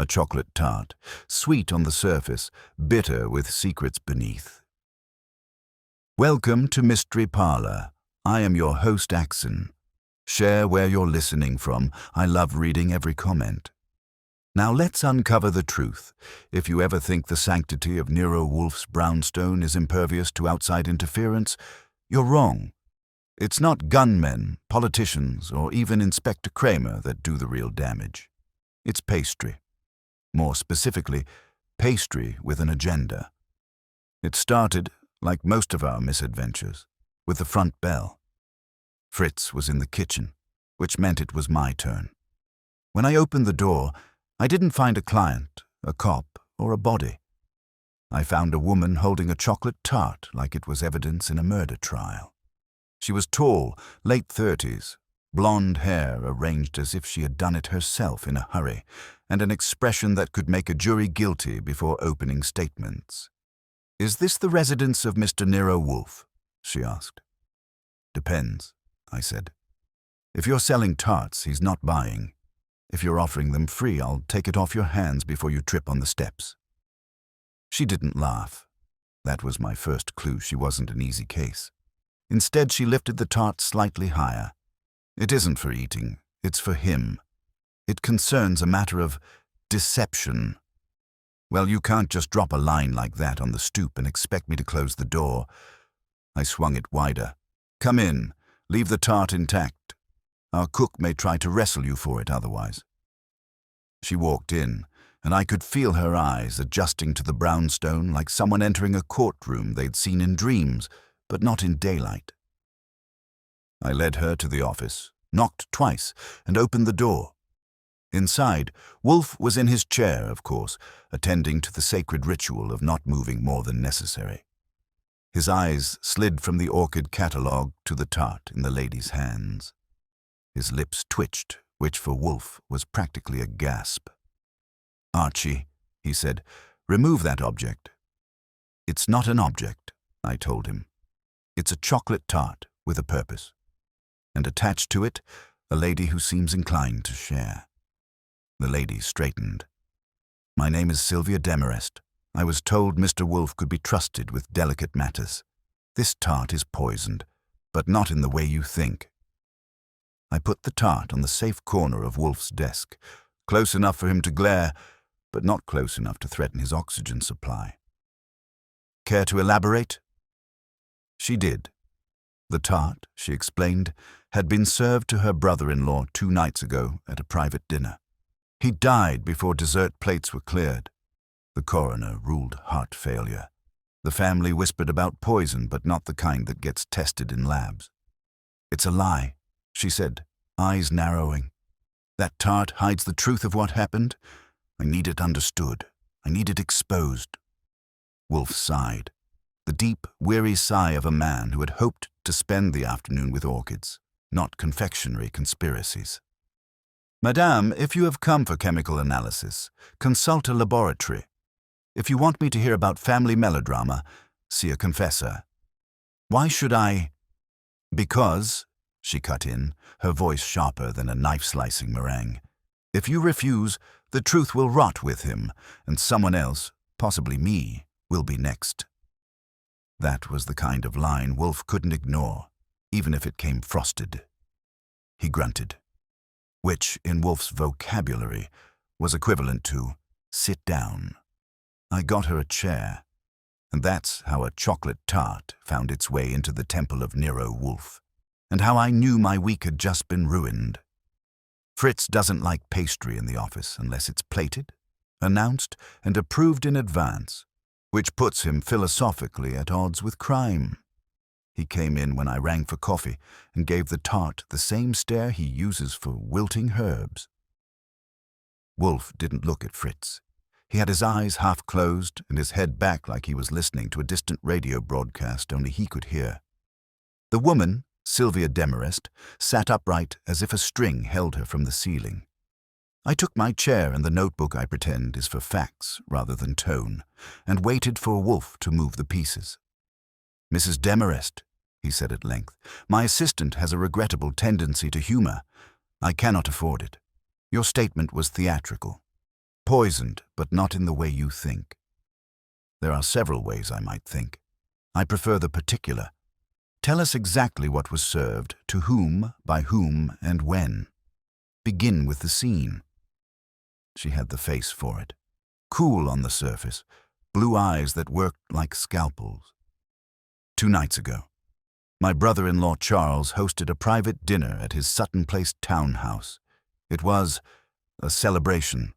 A chocolate tart, sweet on the surface, bitter with secrets beneath. Welcome to Mystery Parlor. I am your host, Axon. Share where you're listening from. I love reading every comment. Now let's uncover the truth. If you ever think the sanctity of Nero Wolfe's brownstone is impervious to outside interference, you're wrong. It's not gunmen, politicians, or even Inspector Kramer that do the real damage. It's pastry. More specifically, pastry with an agenda. It started, like most of our misadventures, with the front bell. Fritz was in the kitchen, which meant it was my turn. When I opened the door, I didn't find a client, a cop, or a body. I found a woman holding a chocolate tart like it was evidence in a murder trial. She was tall, late 30s, blonde hair arranged as if she had done it herself in a hurry, and an expression that could make a jury guilty before opening statements. "Is this the residence of Mr. Nero Wolfe?" she asked. "Depends," I said. "If you're selling tarts, he's not buying. If you're offering them free, I'll take it off your hands before you trip on the steps." She didn't laugh. That was my first clue she wasn't an easy case. Instead, she lifted the tart slightly higher. "It isn't for eating, it's for him. It concerns a matter of deception." "Well, you can't just drop a line like that on the stoop and expect me to close the door." I swung it wider. "Come in. Leave the tart intact. Our cook may try to wrestle you for it otherwise." She walked in, and I could feel her eyes adjusting to the brownstone like someone entering a courtroom they'd seen in dreams, but not in daylight. I led her to the office, knocked twice, and opened the door. Inside, Wolfe was in his chair, of course, attending to the sacred ritual of not moving more than necessary. His eyes slid from the orchid catalogue to the tart in the lady's hands. His lips twitched, which for Wolfe was practically a gasp. "Archie," he said, "remove that object." "It's not an object," I told him. "It's a chocolate tart with a purpose. And attached to it, a lady who seems inclined to share." The lady straightened. "My name is Sylvia Demarest. I was told Mr. Wolfe could be trusted with delicate matters. This tart is poisoned, but not in the way you think." I put the tart on the safe corner of Wolfe's desk, close enough for him to glare, but not close enough to threaten his oxygen supply. "Care to elaborate?" She did. The tart, she explained, had been served to her brother-in-law 2 nights ago at a private dinner. He died before dessert plates were cleared. The coroner ruled heart failure. The family whispered about poison, but not the kind that gets tested in labs. "It's a lie," she said, eyes narrowing. "That tart hides the truth of what happened. I need it understood. I need it exposed." Wolfe sighed, the deep, weary sigh of a man who had hoped to spend the afternoon with orchids, not confectionery conspiracies. "Madame, if you have come for chemical analysis, consult a laboratory. If you want me to hear about family melodrama, see a confessor." "Why should I?" "Because," she cut in, her voice sharper than a knife-slicing meringue, "if you refuse, the truth will rot with him, and someone else, possibly me, will be next." That was the kind of line Wolfe couldn't ignore, even if it came frosted. He grunted, which, in Wolfe's vocabulary, was equivalent to "sit down." I got her a chair, and that's how a chocolate tart found its way into the temple of Nero Wolfe, and how I knew my week had just been ruined. Fritz doesn't like pastry in the office unless it's plated, announced, and approved in advance, which puts him philosophically at odds with crime. He came in when I rang for coffee and gave the tart the same stare he uses for wilting herbs. Wolfe didn't look at Fritz. He had his eyes half closed and his head back like he was listening to a distant radio broadcast only he could hear. The woman, Sylvia Demarest, sat upright as if a string held her from the ceiling. I took my chair and the notebook I pretend is for facts rather than tone, and waited for Wolfe to move the pieces. "Mrs. Demarest," he said at length, "my assistant has a regrettable tendency to humor. I cannot afford it. Your statement was theatrical. poisoned, but not in the way you think. There are several ways I might think. I prefer the particular. Tell us exactly what was served, to whom, by whom, and when. Begin with the scene. She had the face for it. Cool on the surface, blue eyes that worked like scalpels. 2 nights ago, my brother-in-law Charles hosted a private dinner at his Sutton Place townhouse. It was a celebration.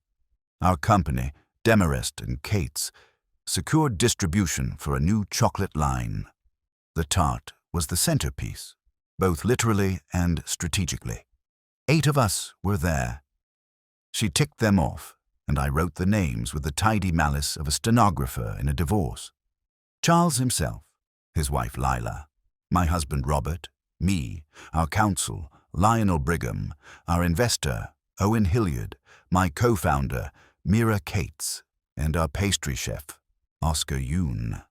Our company, Demarest and Cates, secured distribution for a new chocolate line. The Tart was the centerpiece, both literally and strategically. 8 of us were there. She ticked them off, and I wrote the names with the tidy malice of a stenographer in a divorce. Charles himself, his wife Lila, my husband Robert, me, our counsel, Lionel Brigham, our investor, Owen Hilliard, my co-founder, Mira Cates, and our pastry chef, Oscar Yoon.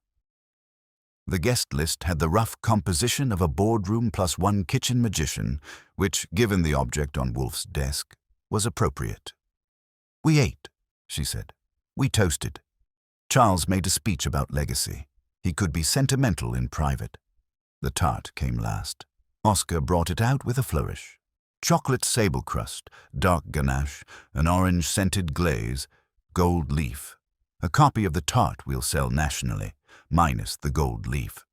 The guest list had the rough composition of a boardroom plus 1 kitchen magician, which, given the object on Wolfe's desk, was appropriate. We ate, she said. We toasted. Charles made a speech about legacy. He could be sentimental in private. The tart came last. Oscar brought it out with a flourish. Chocolate sable crust, dark ganache, an orange-scented glaze, gold leaf. A copy of the tart we'll sell nationally, minus the gold leaf.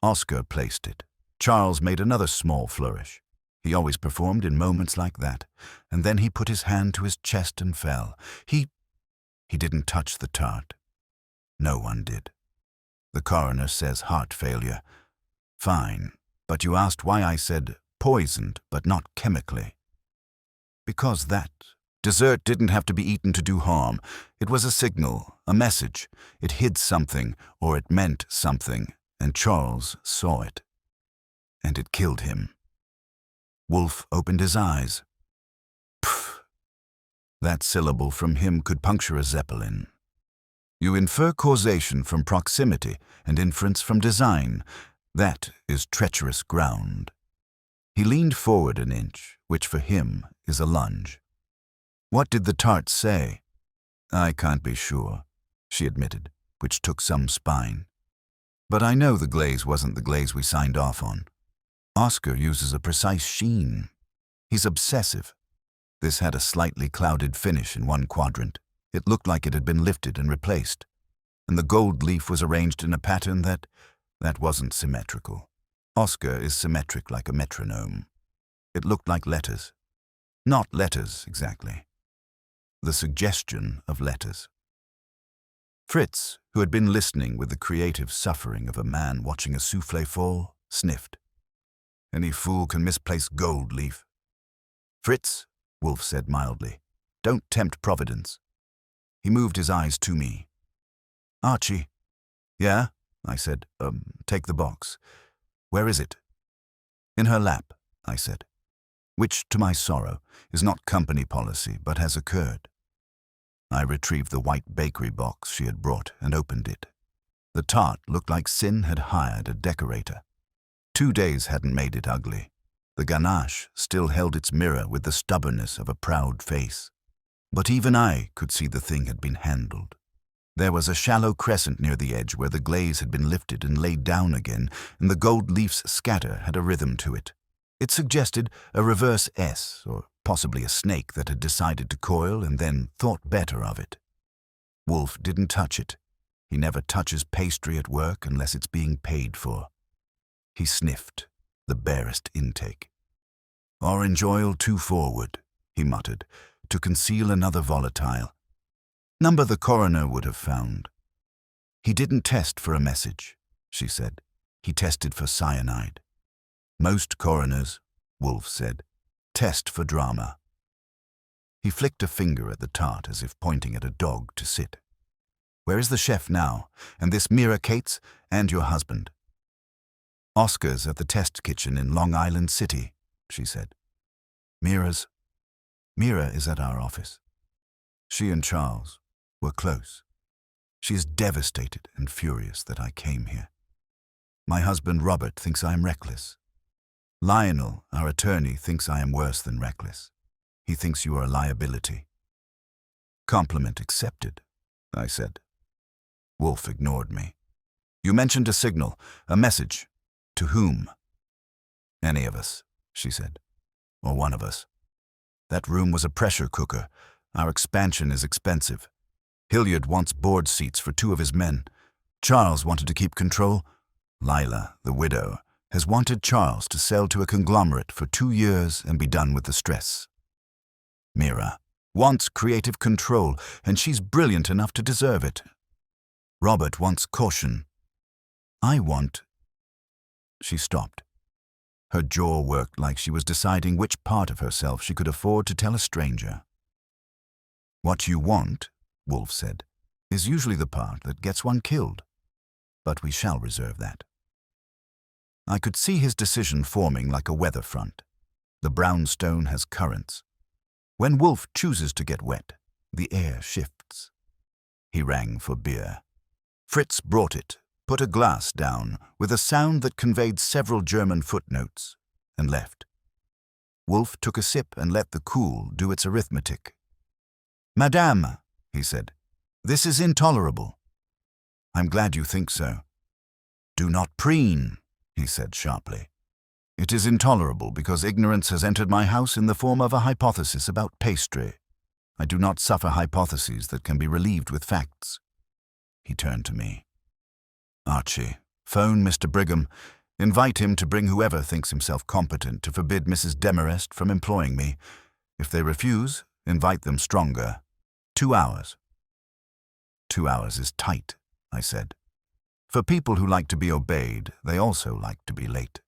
Oscar placed it. Charles made another small flourish. He always performed in moments like that, and then he put his hand to his chest and fell. He didn't touch the tart. No one did. The coroner says heart failure. Fine, but you asked why I said poisoned, but not chemically. Because that dessert didn't have to be eaten to do harm. It was a signal, a message. It hid something, or it meant something, and Charles saw it. And it killed him. Wolfe opened his eyes. Pff! That syllable from him could puncture a zeppelin. You infer causation from proximity and inference from design. That is treacherous ground. He leaned forward an inch, which for him is a lunge. What did the tart say? I can't be sure, she admitted, which took some spine. But I know the glaze wasn't the glaze we signed off on. Oscar uses a precise sheen. He's obsessive. This had a slightly clouded finish in one quadrant. It looked like it had been lifted and replaced. And the gold leaf was arranged in a pattern that wasn't symmetrical. Oscar is symmetric like a metronome. It looked like letters. Not letters, exactly. The suggestion of letters. Fritz, who had been listening with the creative suffering of a man watching a souffle fall, sniffed. Any fool can misplace gold leaf. Fritz, Wolfe said mildly, don't tempt Providence. He moved his eyes to me. Archie. Yeah, I said, take the box. Where is it? In her lap, I said, which, to my sorrow, is not company policy, but has occurred. I retrieved the white bakery box she had brought and opened it. The tart looked like Sin had hired a decorator. 2 days hadn't made it ugly. The ganache still held its mirror with the stubbornness of a proud face. But even I could see the thing had been handled. There was a shallow crescent near the edge where the glaze had been lifted and laid down again, and the gold leaf's scatter had a rhythm to it. It suggested a reverse S, or possibly a snake that had decided to coil and then thought better of it. Wolfe didn't touch it. He never touches pastry at work unless it's being paid for. He sniffed, the barest intake. Orange oil too forward, he muttered, to conceal another volatile. Number the coroner would have found. He didn't test for a message, she said. He tested for cyanide. Most coroners, Wolfe said, test for drama. He flicked a finger at the tart as if pointing at a dog to sit. Where is the chef now, and this Mira Cates, and your husband? Oscar's at the test kitchen in Long Island City, she said. Mira is at our office. She and Charles were close. She is devastated and furious that I came here. My husband Robert thinks I am reckless. Lionel, our attorney, thinks I am worse than reckless. He thinks you are a liability. Compliment accepted, I said. Wolfe ignored me. You mentioned a signal, a message. To whom? Any of us, she said. Or one of us. That room was a pressure cooker. Our expansion is expensive. Hilliard wants board seats for 2 of his men. Charles wanted to keep control. Lila, the widow, has wanted Charles to sell to a conglomerate for 2 years and be done with the stress. Mira wants creative control, and she's brilliant enough to deserve it. Robert wants caution. I want... She stopped. Her jaw worked like she was deciding which part of herself she could afford to tell a stranger. What you want, Wolfe said, is usually the part that gets one killed. But we shall reserve that. I could see his decision forming like a weather front. The brownstone has currents. When Wolfe chooses to get wet, the air shifts. He rang for beer. Fritz brought it, put a glass down with a sound that conveyed several German footnotes, and left. Wolfe took a sip and let the cool do its arithmetic. Madame, he said, this is intolerable. I'm glad you think so. Do not preen, he said sharply. It is intolerable because ignorance has entered my house in the form of a hypothesis about pastry. I do not suffer hypotheses that can be relieved with facts. He turned to me. Archie, phone Mr. Brigham. Invite him to bring whoever thinks himself competent to forbid Mrs. Demarest from employing me. If they refuse, invite them stronger. 2 hours. 2 hours is tight, I said. For people who like to be obeyed, they also like to be late.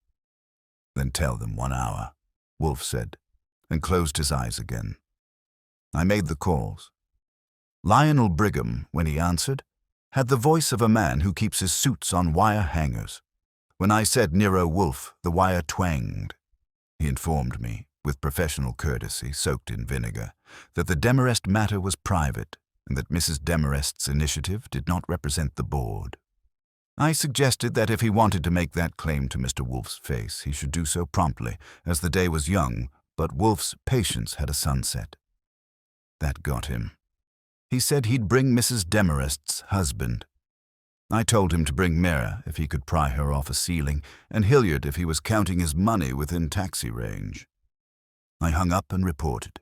Then tell them 1 hour, Wolfe said, and closed his eyes again. I made the calls. Lionel Brigham, when he answered, had the voice of a man who keeps his suits on wire hangers. When I said Nero Wolfe, the wire twanged. He informed me, with professional courtesy soaked in vinegar, that the Demarest matter was private and that Mrs. Demarest's initiative did not represent the board. I suggested that if he wanted to make that claim to Mr. Wolfe's face, he should do so promptly, as the day was young, but Wolfe's patience had a sunset. That got him. He said he'd bring Mrs. Demarest's husband. I told him to bring Mira if he could pry her off a ceiling, and Hilliard if he was counting his money within taxi range. I hung up and reported.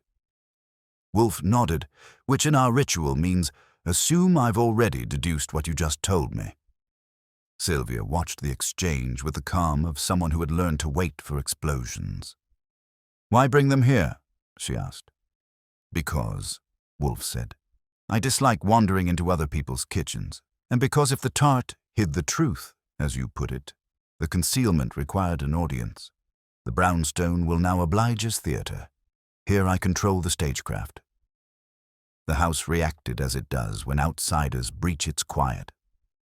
Wolfe nodded, which in our ritual means, assume I've already deduced what you just told me. Sylvia watched the exchange with the calm of someone who had learned to wait for explosions. Why bring them here? She asked. Because, Wolfe said, I dislike wandering into other people's kitchens, and because if the tart hid the truth, as you put it, the concealment required an audience. The brownstone will now oblige as theatre. Here I control the stagecraft. The house reacted as it does when outsiders breach its quiet.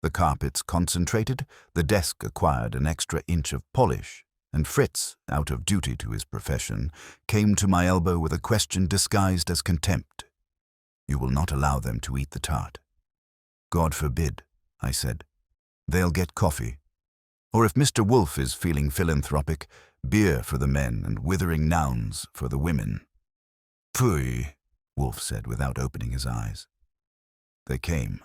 The carpets concentrated, the desk acquired an extra inch of polish, and Fritz, out of duty to his profession, came to my elbow with a question disguised as contempt. You will not allow them to eat the tart. God forbid, I said. They'll get coffee. Or if Mr. Wolfe is feeling philanthropic, beer for the men and withering nouns for the women. Pfui, Wolfe said without opening his eyes. They came.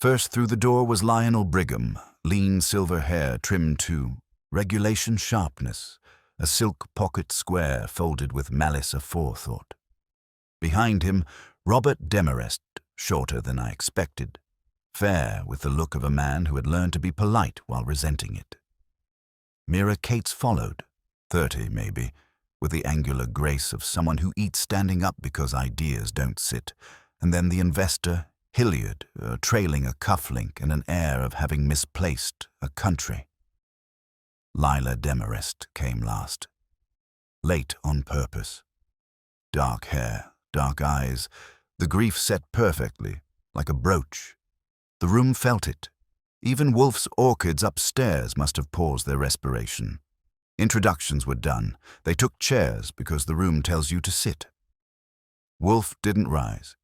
First through the door was Lionel Brigham, lean silver hair trimmed to regulation sharpness, a silk pocket square folded with malice aforethought. Behind him, Robert Demarest, shorter than I expected, fair with the look of a man who had learned to be polite while resenting it. Mira Cates followed, 30 maybe, with the angular grace of someone who eats standing up because ideas don't sit, and then the investor, Hilliard, trailing a cufflink and an air of having misplaced a country. Lila Demarest came last. Late on purpose. Dark hair, dark eyes, the grief set perfectly, like a brooch. The room felt it. Even Wolfe's orchids upstairs must have paused their respiration. Introductions were done. They took chairs because the room tells you to sit. Wolfe didn't rise.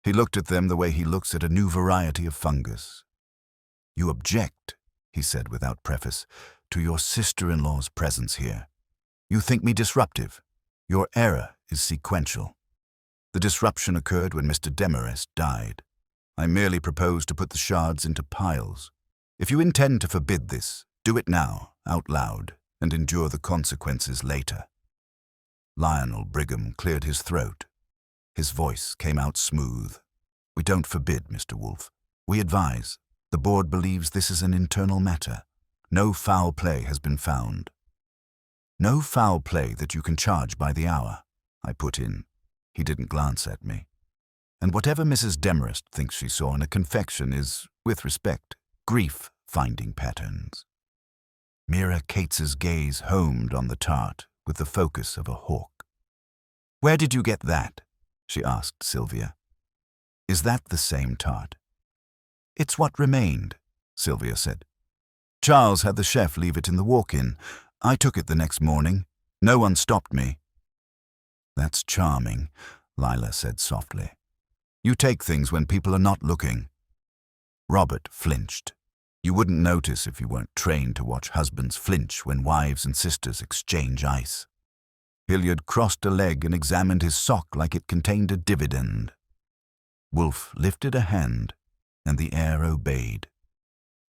He looked at them the way he looks at a new variety of fungus. You object, he said without preface, to your sister-in-law's presence here. You think me disruptive. Your error is sequential. The disruption occurred when Mr. Demarest died. I merely propose to put the shards into piles. If you intend to forbid this, do it now, out loud, and endure the consequences later." Lionel Brigham cleared his throat. His voice came out smooth. "We don't forbid, Mr. Wolfe. We advise. The board believes this is an internal matter. No foul play has been found." "No foul play that you can charge by the hour," I put in. He didn't glance at me. "And whatever Mrs. Demarest thinks she saw in a confection is, with respect, grief-finding patterns." Mira Cates's gaze homed on the tart with the focus of a hawk. "Where did you get that?" she asked Sylvia. "Is that the same tart?" "It's what remained," Sylvia said. "Charles had the chef leave it in the walk-in. I took it the next morning. No one stopped me." "That's charming," Lila said softly. "You take things when people are not looking." Robert flinched. You wouldn't notice if you weren't trained to watch husbands flinch when wives and sisters exchange ice. Hilliard crossed a leg and examined his sock like it contained a dividend. Wolfe lifted a hand, and the air obeyed.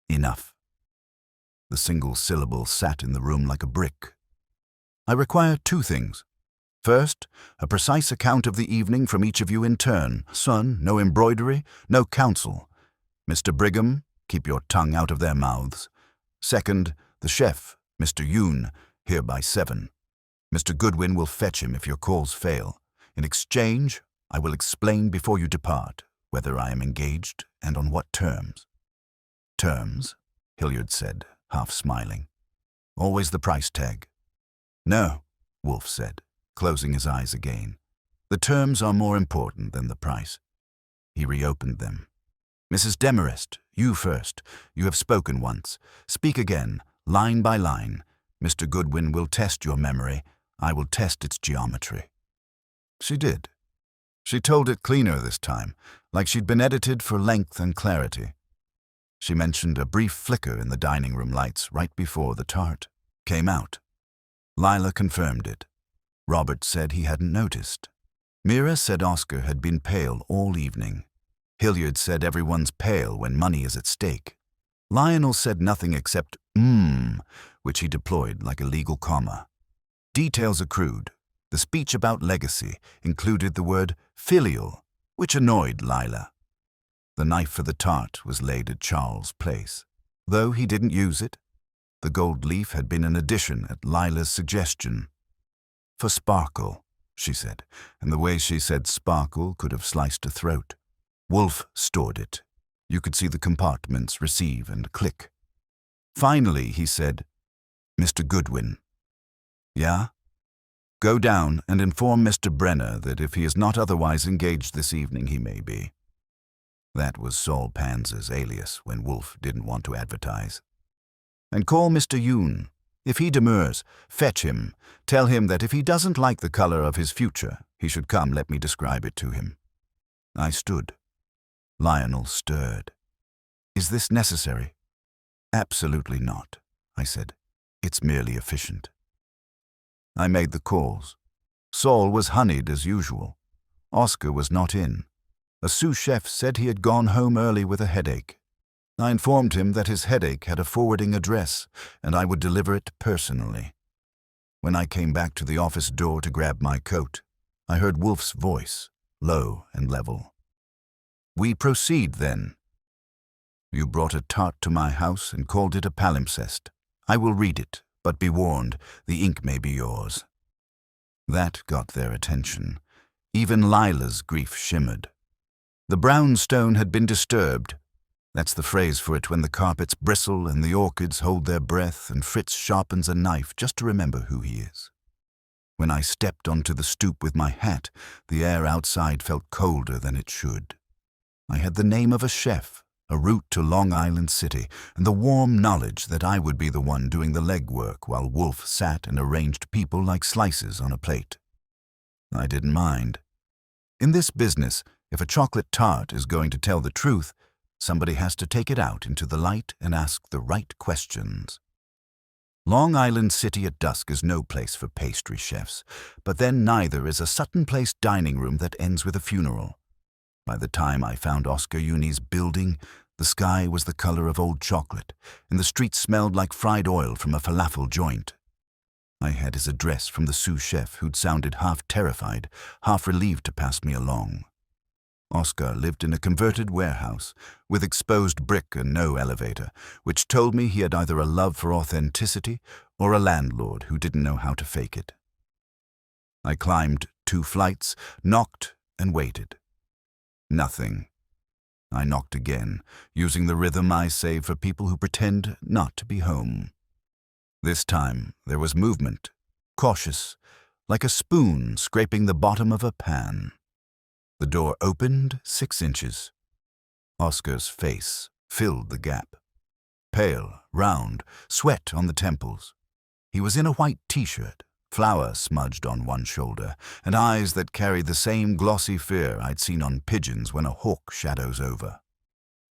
"Enough." The single syllable sat in the room like a brick. "I require 2 things. First, a precise account of the evening from each of you in turn. Son, no embroidery, no counsel. Mr. Brigham, keep your tongue out of their mouths. Second, the chef, Mr. Yoon, here by 7. Mr. Goodwin will fetch him if your calls fail. In exchange, I will explain before you depart whether I am engaged and on what terms." "Terms?" Hilliard said, half smiling. "Always the price tag." "No," Wolfe said, closing his eyes again. "The terms are more important than the price." He reopened them. "Mrs. Demarest, you first. You have spoken once. Speak again, line by line. Mr. Goodwin will test your memory. I will test its geometry." She did. She told it cleaner this time, like she'd been edited for length and clarity. She mentioned a brief flicker in the dining room lights right before the tart came out. Lila confirmed it. Robert said he hadn't noticed. Mira said Oscar had been pale all evening. Hilliard said everyone's pale when money is at stake. Lionel said nothing except which he deployed like a legal comma. Details accrued. The speech about legacy included the word filial, which annoyed Lila. The knife for the tart was laid at Charles' place. Though he didn't use it, the gold leaf had been an addition at Lila's suggestion. "For sparkle," she said, and the way she said sparkle could have sliced a throat. Wolfe stored it. You could see the compartments receive and click. Finally, he said, "Mr. Goodwin." "Yeah?" "Go down and inform Mr. Brenner that if he is not otherwise engaged this evening, he may be." That was Saul Panza's alias when Wolfe didn't want to advertise. "And call Mr. Yoon. If he demurs, fetch him. Tell him that if he doesn't like the color of his future, he should come let me describe it to him." I stood. Lionel stirred. "Is this necessary?" "Absolutely not," I said. "It's merely efficient." I made the calls. Saul was honeyed as usual. Oscar was not in. A sous chef said he had gone home early with a headache. I informed him that his headache had a forwarding address, and I would deliver it personally. When I came back to the office door to grab my coat, I heard Wolfe's voice, low and level. "We proceed, then. You brought a tart to my house and called it a palimpsest. I will read it, but be warned, the ink may be yours." That got their attention. Even Lila's grief shimmered. The brownstone had been disturbed. That's the phrase for it when the carpets bristle and the orchids hold their breath and Fritz sharpens a knife just to remember who he is. When I stepped onto the stoop with my hat, the air outside felt colder than it should. I had the name of a chef, a route to Long Island City, and the warm knowledge that I would be the one doing the legwork while Wolfe sat and arranged people like slices on a plate. I didn't mind. In this business, if a chocolate tart is going to tell the truth, somebody has to take it out into the light and ask the right questions. Long Island City at dusk is no place for pastry chefs, but then neither is a Sutton Place dining room that ends with a funeral. By the time I found Oscar Uni's building, the sky was the color of old chocolate, and the street smelled like fried oil from a falafel joint. I had his address from the sous chef, who'd sounded half terrified, half relieved to pass me along. Oscar lived in a converted warehouse, with exposed brick and no elevator, which told me he had either a love for authenticity or a landlord who didn't know how to fake it. I climbed 2 flights, knocked, and waited. Nothing. I knocked again, using the rhythm I save for people who pretend not to be home. This time there was movement, cautious, like a spoon scraping the bottom of a pan. The door opened 6 inches. Oscar's face filled the gap. Pale, round, sweat on the temples. He was in a white t-shirt, flour smudged on one shoulder, and eyes that carried the same glossy fear I'd seen on pigeons when a hawk shadows over.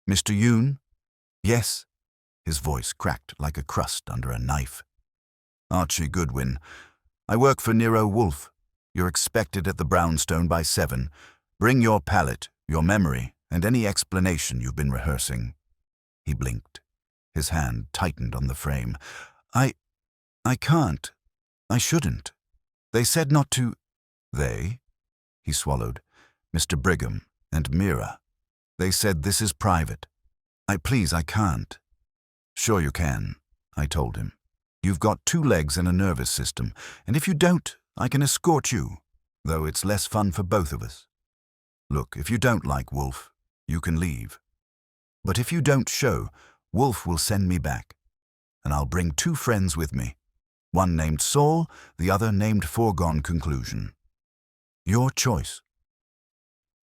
"Mr. Yoon?" "Yes." His voice cracked like a crust under a knife. "Archie Goodwin. I work for Nero Wolfe. You're expected at the brownstone by 7. Bring your palette, your memory, and any explanation you've been rehearsing." He blinked. His hand tightened on the frame. I can't. I shouldn't. They said not to." "They?" He swallowed. "Mr. Brigham and Mira. They said this is private. I can't." "Sure you can," I told him. "You've got 2 legs and a nervous system, and if you don't, I can escort you, though it's less fun for both of us. Look, if you don't like Wolfe, you can leave. But if you don't show, Wolfe will send me back, and I'll bring 2 friends with me, one named Saul, the other named Foregone Conclusion. Your choice."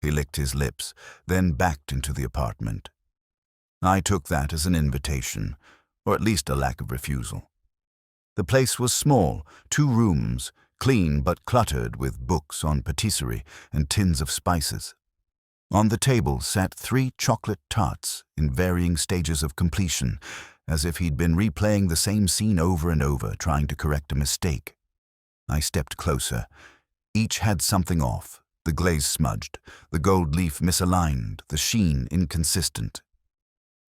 He licked his lips, then backed into the apartment. I took that as an invitation, or at least a lack of refusal. The place was small, 2 rooms, clean but cluttered with books on patisserie and tins of spices. On the table sat 3 chocolate tarts in varying stages of completion, as if he'd been replaying the same scene over and over, trying to correct a mistake. I stepped closer. Each had something off, the glaze smudged, the gold leaf misaligned, the sheen inconsistent.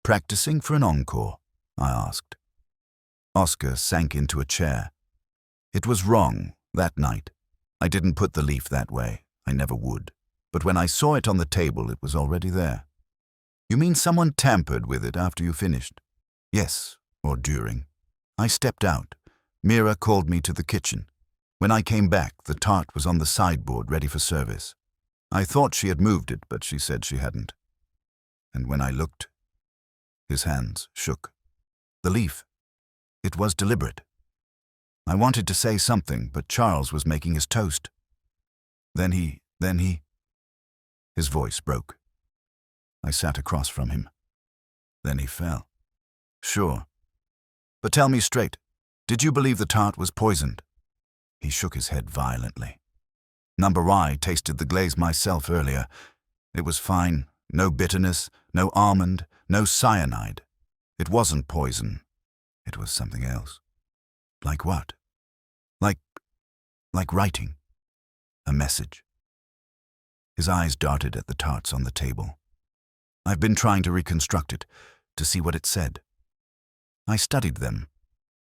"Practicing for an encore?" I asked. Oscar sank into a chair. "It was wrong, that night. I didn't put the leaf that way. I never would. But when I saw it on the table, it was already there." "You mean someone tampered with it after you finished?" "Yes, or during. I stepped out. Mira called me to the kitchen. When I came back, the tart was on the sideboard ready for service. I thought she had moved it, but she said she hadn't. And when I looked..." His hands shook. "The leaf. It was deliberate. I wanted to say something, but Charles was making his toast. Then he... His voice broke. I sat across from him. Then he fell. "Sure. But tell me straight, did you believe the tart was poisoned?" He shook his head violently. "I tasted the glaze myself earlier. It was fine. No bitterness, no almond, no cyanide. It wasn't poison. It was something else." "Like what?" Like writing. A message." His eyes darted at the tarts on the table. "I've been trying to reconstruct it, to see what it said. I studied them.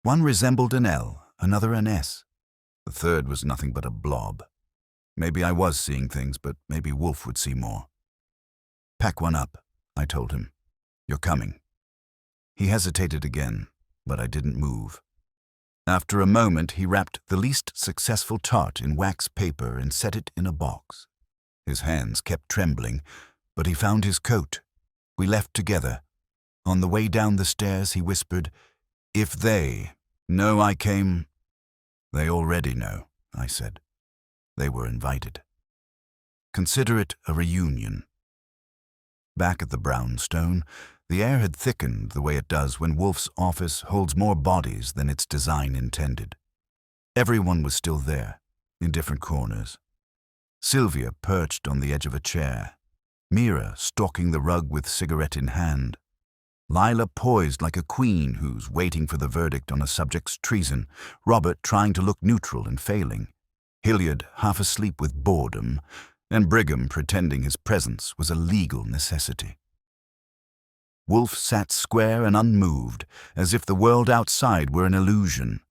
One resembled an L, another an S. The third was nothing but a blob. Maybe I was seeing things, but maybe Wolfe would see more." "Pack one up," I told him. "You're coming." He hesitated again, but I didn't move. After a moment, he wrapped the least successful tart in wax paper and set it in a box. His hands kept trembling, but he found his coat. We left together. On the way down the stairs, he whispered, "If they know I came..." "They already know," I said. "They were invited. Consider it a reunion." Back at the brownstone, the air had thickened the way it does when Wolfe's office holds more bodies than its design intended. Everyone was still there, in different corners. Sylvia perched on the edge of a chair, Mira stalking the rug with cigarette in hand. Lila poised like a queen who's waiting for the verdict on a subject's treason, Robert trying to look neutral and failing, Hilliard half asleep with boredom, and Brigham pretending his presence was a legal necessity. Wolfe sat square and unmoved, as if the world outside were an illusion.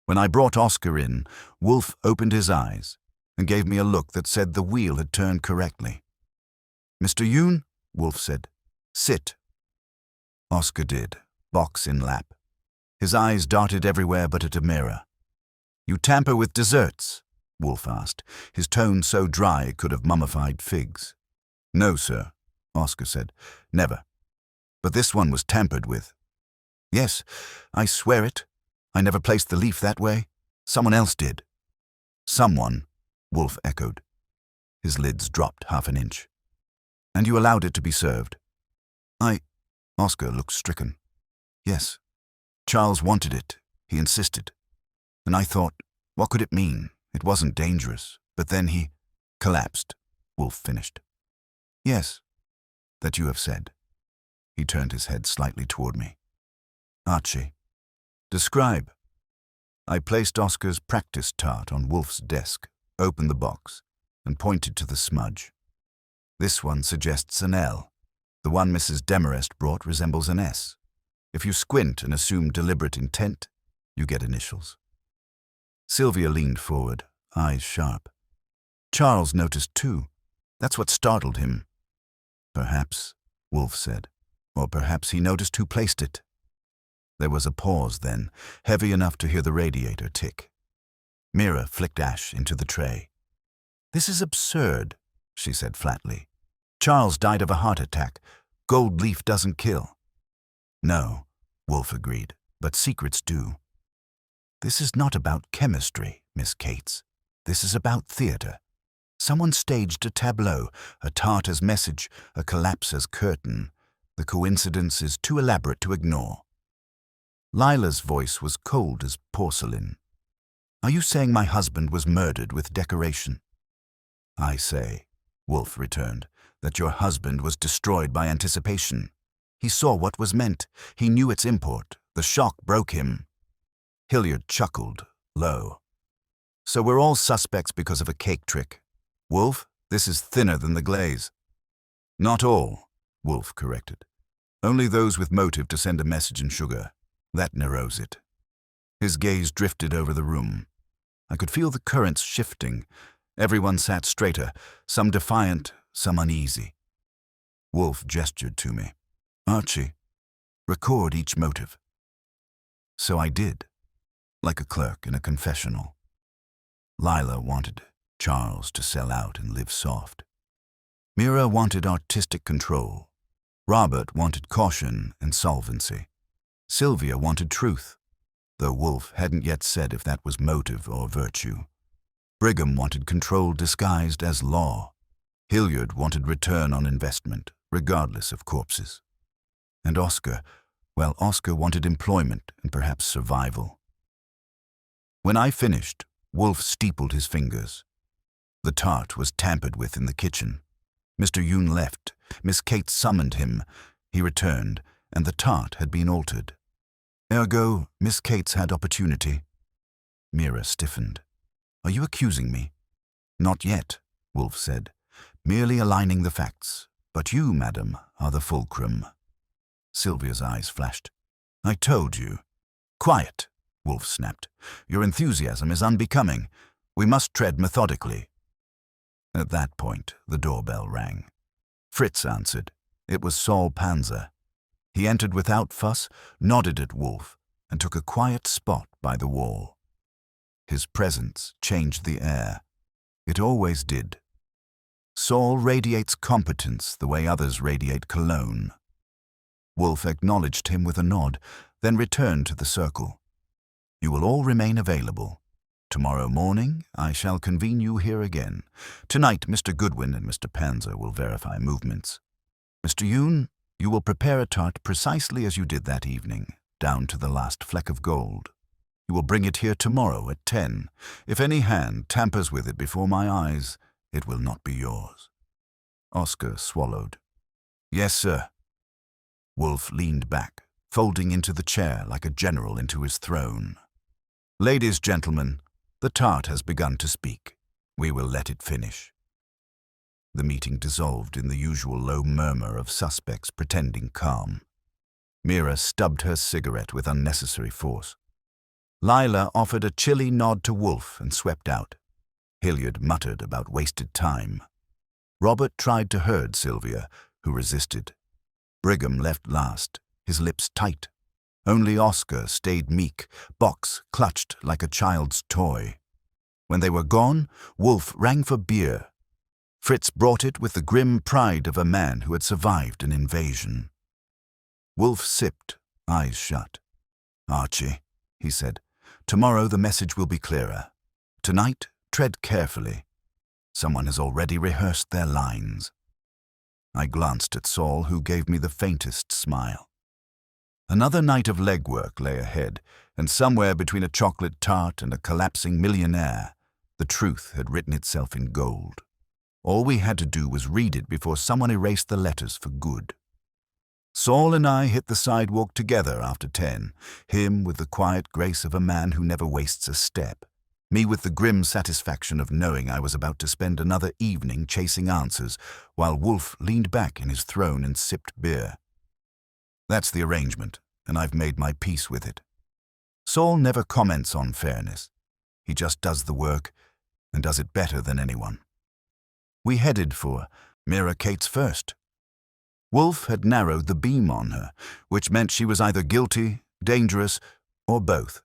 When I brought Oscar in, Wolfe opened his eyes and gave me a look that said the wheel had turned correctly. "Mr. Yoon," Wolfe said, "sit." Oscar did, box in lap. His eyes darted everywhere but at a mirror. "You tamper with desserts?" Wolfe asked, his tone so dry it could have mummified figs. "No, sir," Oscar said, "never. But this one was tampered with." "Yes, I swear it. I never placed the leaf that way. Someone else did." "Someone," Wolfe echoed. His lids dropped half an inch. "And you allowed it to be served?" Oscar looked stricken. "Yes. Charles wanted it. He insisted. And I thought, what could it mean? It wasn't dangerous. But then he collapsed," Wolfe finished. "Yes, that you have said." He turned his head slightly toward me. "Archie, describe." I placed Oscar's practice tart on Wolfe's desk, opened the box, and pointed to the smudge. "This one suggests an L. The one Mrs. Demarest brought resembles an S. If you squint and assume deliberate intent, you get initials." Sylvia leaned forward, eyes sharp. "Charles noticed too. That's what startled him." "Perhaps," Wolfe said. "Or perhaps he noticed who placed it." There was a pause then, heavy enough to hear the radiator tick. Mira flicked ash into the tray. "This is absurd," she said flatly. "Charles died of a heart attack. Gold leaf doesn't kill." "No," Wolfe agreed, "but secrets do." "This is not about chemistry, Miss Cates. This is about theater. Someone staged a tableau, a tart as message, a collapse as curtain. The coincidence is too elaborate to ignore." Lila's voice was cold as porcelain. "Are you saying my husband was murdered with decoration?" "I say," Wolfe returned, "that your husband was destroyed by anticipation. He saw what was meant. He knew its import. The shock broke him." Hilliard chuckled, low. "So we're all suspects because of a cake trick. Wolfe, this is thinner than the glaze." "Not all," Wolfe corrected. "Only those with motive to send a message in sugar. That narrows it." His gaze drifted over the room. I could feel the currents shifting. Everyone sat straighter, some defiant, some uneasy. Wolfe gestured to me. "Archie, record each motive." So I did, like a clerk in a confessional. Lila wanted Charles to sell out and live soft. Mira wanted artistic control. Robert wanted caution and solvency. Sylvia wanted truth, though Wolfe hadn't yet said if that was motive or virtue. Brigham wanted control disguised as law. Hilliard wanted return on investment, regardless of corpses. And Oscar wanted employment and perhaps survival. When I finished, Wolfe steepled his fingers. The tart was tampered with in the kitchen. Mr. Yoon left. Miss Kate summoned him. He returned, and the tart had been altered. Ergo, Miss Cates had opportunity. Mira stiffened. "Are you accusing me?" "Not yet," Wolfe said. "Merely aligning the facts. But you, madam, are the fulcrum." Sylvia's eyes flashed. "I told you." "Quiet," Wolfe snapped. "Your enthusiasm is unbecoming. We must tread methodically." At that point, the doorbell rang. Fritz answered. It was Saul Panzer. He entered without fuss, nodded at Wolfe, and took a quiet spot by the wall. His presence changed the air. It always did. Saul radiates competence the way others radiate cologne. Wolfe acknowledged him with a nod, then returned to the circle. "You will all remain available. Tomorrow morning, I shall convene you here again. Tonight, Mr. Goodwin and Mr. Panzer will verify movements. Mr. Yoon, you will prepare a tart precisely as you did that evening, down to the last fleck of gold. You will bring it here tomorrow at 10. If any hand tampers with it before my eyes, it will not be yours." Oscar swallowed. "Yes, sir." Wolfe leaned back, folding into the chair like a general into his throne. "Ladies, gentlemen, the Tart has begun to speak. We will let it finish." The meeting dissolved in the usual low murmur of suspects pretending calm. Mira stubbed her cigarette with unnecessary force. Lila offered a chilly nod to Wolfe and swept out. Hilliard muttered about wasted time. Robert tried to herd Sylvia, who resisted. Brigham left last, his lips tight. Only Oscar stayed meek, box clutched like a child's toy. When they were gone, Wolfe rang for beer. Fritz brought it with the grim pride of a man who had survived an invasion. Wolfe sipped, eyes shut. "Archie," he said, "tomorrow the message will be clearer. Tonight, tread carefully. Someone has already rehearsed their lines." I glanced at Saul, who gave me the faintest smile. Another night of legwork lay ahead, and somewhere between a chocolate tart and a collapsing millionaire, the truth had written itself in gold. All we had to do was read it before someone erased the letters for good. Saul and I hit the sidewalk together after 10, him with the quiet grace of a man who never wastes a step, me with the grim satisfaction of knowing I was about to spend another evening chasing answers, while Wolfe leaned back in his throne and sipped beer. That's the arrangement, and I've made my peace with it. Saul never comments on fairness. He just does the work, and does it better than anyone. We headed for Mira Cates first. Wolfe had narrowed the beam on her, which meant she was either guilty, dangerous, or both.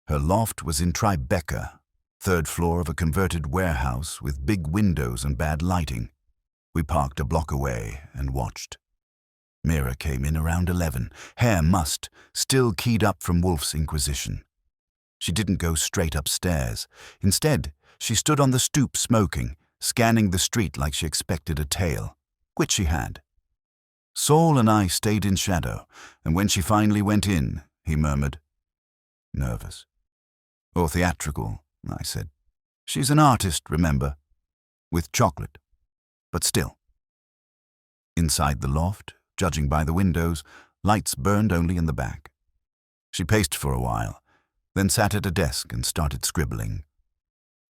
Her loft was in Tribeca, third floor of a converted warehouse with big windows and bad lighting. We parked a block away and watched. Mira came in around 11, hair mussed, still keyed up from Wolfe's inquisition. She didn't go straight upstairs. Instead, she stood on the stoop smoking, scanning the street like she expected a tale, which she had. Saul and I stayed in shadow, and when she finally went in, he murmured, "Nervous." "Or theatrical," I said. "She's an artist, remember, with chocolate, but still." Inside the loft, judging by the windows, lights burned only in the back. She paced for a while, then sat at a desk and started scribbling.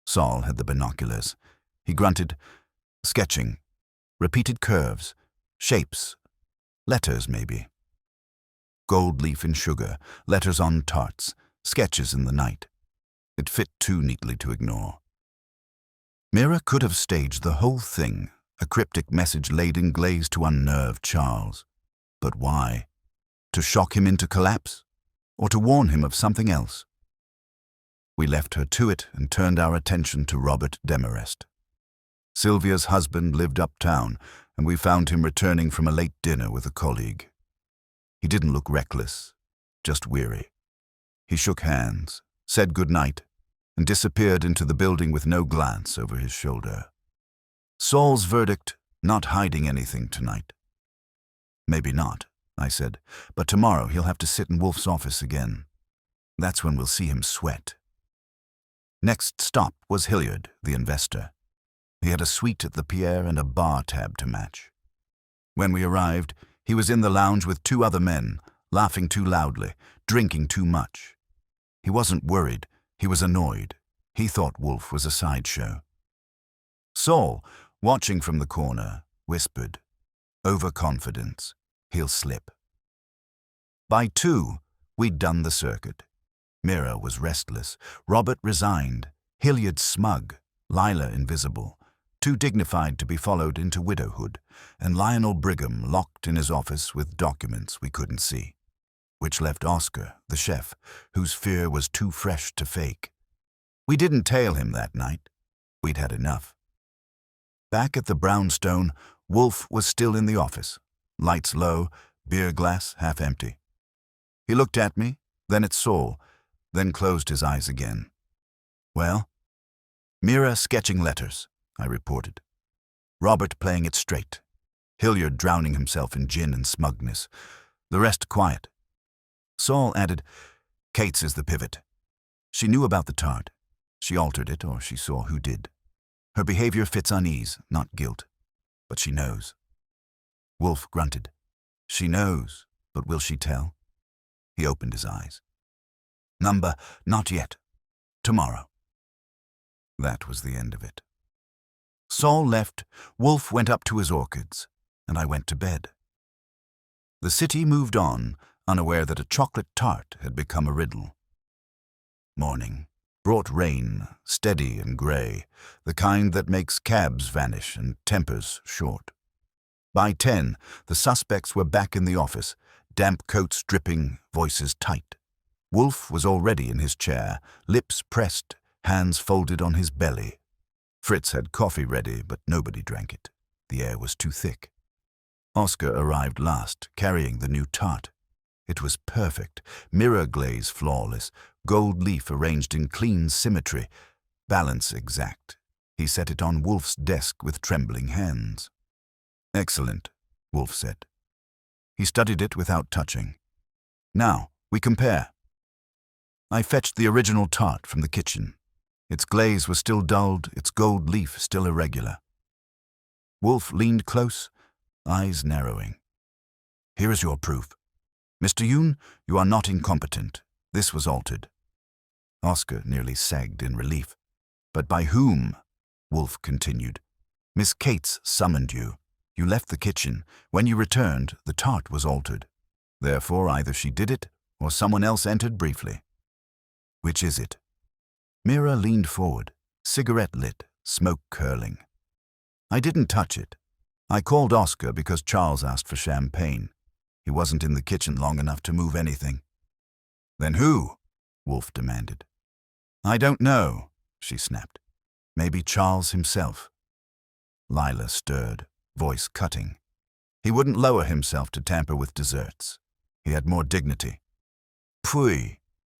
Saul had the binoculars. He grunted, sketching, repeated curves, shapes, letters maybe. Gold leaf in sugar, letters on tarts, sketches in the night. It fit too neatly to ignore. Mira could have staged the whole thing, a cryptic message laid in glaze to unnerve Charles. But why? To shock him into collapse? Or to warn him of something else? We left her to it and turned our attention to Robert Demarest. Sylvia's husband lived uptown, and we found him returning from a late dinner with a colleague. He didn't look reckless, just weary. He shook hands, said good night, and disappeared into the building with no glance over his shoulder. Saul's verdict, not hiding anything tonight. "Maybe not," I said, "but tomorrow he'll have to sit in Wolfe's office again. That's when we'll see him sweat." Next stop was Hilliard, the investor. He had a suite at the Pierre and a bar tab to match. When we arrived, he was in the lounge with 2 other men, laughing too loudly, drinking too much. He wasn't worried, he was annoyed. He thought Wolfe was a sideshow. Saul, watching from the corner, whispered, "Overconfidence. He'll slip." By 2, we'd done the circuit. Mira was restless, Robert resigned, Hilliard smug, Lila invisible, too dignified to be followed into widowhood, and Lionel Brigham locked in his office with documents we couldn't see, which left Oscar, the chef, whose fear was too fresh to fake. We didn't tail him that night. We'd had enough. Back at the brownstone, Wolfe was still in the office, lights low, beer glass half empty. He looked at me, then at Saul, then closed his eyes again. "Well?" "Mira sketching letters," I reported. Robert playing it straight. Hilliard drowning himself in gin and smugness. The rest quiet. Saul added, "Cates is the pivot. She knew about the tart. She altered it, or she saw who did. Her behavior fits unease, not guilt. But she knows." Wolfe grunted. She knows, but will she tell? He opened his eyes. Number, not yet. Tomorrow. That was the end of it. Saul left, Wolfe went up to his orchids, and I went to bed. The city moved on, unaware that a chocolate tart had become a riddle. Morning brought rain, steady and grey, the kind that makes cabs vanish and tempers short. By 10, the suspects were back in the office, damp coats dripping, voices tight. Wolfe was already in his chair, lips pressed, hands folded on his belly. Fritz had coffee ready, but nobody drank it. The air was too thick. Oscar arrived last, carrying the new tart. It was perfect, mirror glaze flawless, gold leaf arranged in clean symmetry, balance exact. He set it on Wolfe's desk with trembling hands. Excellent, Wolfe said. He studied it without touching. Now, we compare. I fetched the original tart from the kitchen. Its glaze was still dulled, its gold leaf still irregular. Wolfe leaned close, eyes narrowing. Here is your proof. Mr. Yoon, you are not incompetent. This was altered. Oscar nearly sagged in relief. But by whom? Wolfe continued. Miss Cates summoned you. You left the kitchen. When you returned, the tart was altered. Therefore, either she did it, or someone else entered briefly. Which is it? Mira leaned forward, cigarette lit, smoke curling. I didn't touch it. I called Oscar because Charles asked for champagne. He wasn't in the kitchen long enough to move anything. Then who? Wolfe demanded. I don't know, she snapped. Maybe Charles himself. Lila stirred, voice cutting. He wouldn't lower himself to tamper with desserts. He had more dignity. Pfui,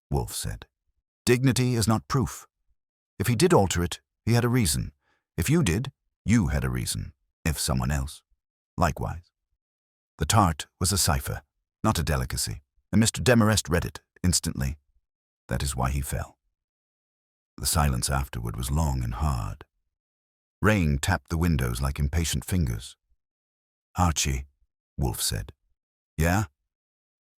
Wolfe said. Dignity is not proof. If he did alter it, he had a reason. If you did, you had a reason. If someone else. Likewise. The tart was a cipher, not a delicacy, and Mr. Demarest read it instantly. That is why he fell. The silence afterward was long and hard. Rain tapped the windows like impatient fingers. Archie, Wolfe said. Yeah?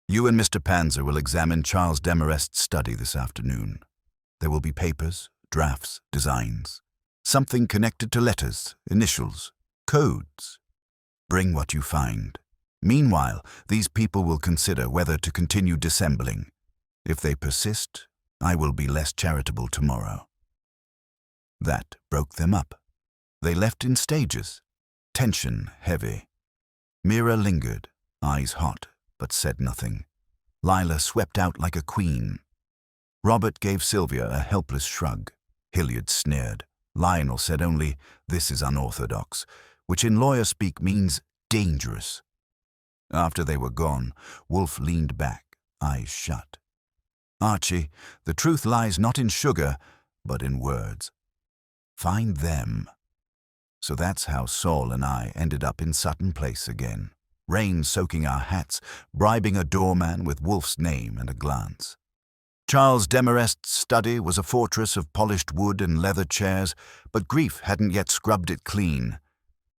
You and Mr. Panzer will examine Charles Demarest's study this afternoon. There will be papers, drafts, designs. Something connected to letters, initials, codes. Bring what you find. Meanwhile, these people will consider whether to continue dissembling. If they persist, I will be less charitable tomorrow. That broke them up. They left in stages, tension heavy. Mira lingered, eyes hot, but said nothing. Lila swept out like a queen. Robert gave Sylvia a helpless shrug. Hilliard sneered. Lionel said only, "This is unorthodox," which in lawyer speak means dangerous. After they were gone, Wolfe leaned back, eyes shut. Archie, the truth lies not in sugar, but in words. Find them. So that's how Saul and I ended up in Sutton Place again. Rain soaking our hats, bribing a doorman with Wolfe's name and a glance. Charles Demarest's study was a fortress of polished wood and leather chairs, but grief hadn't yet scrubbed it clean.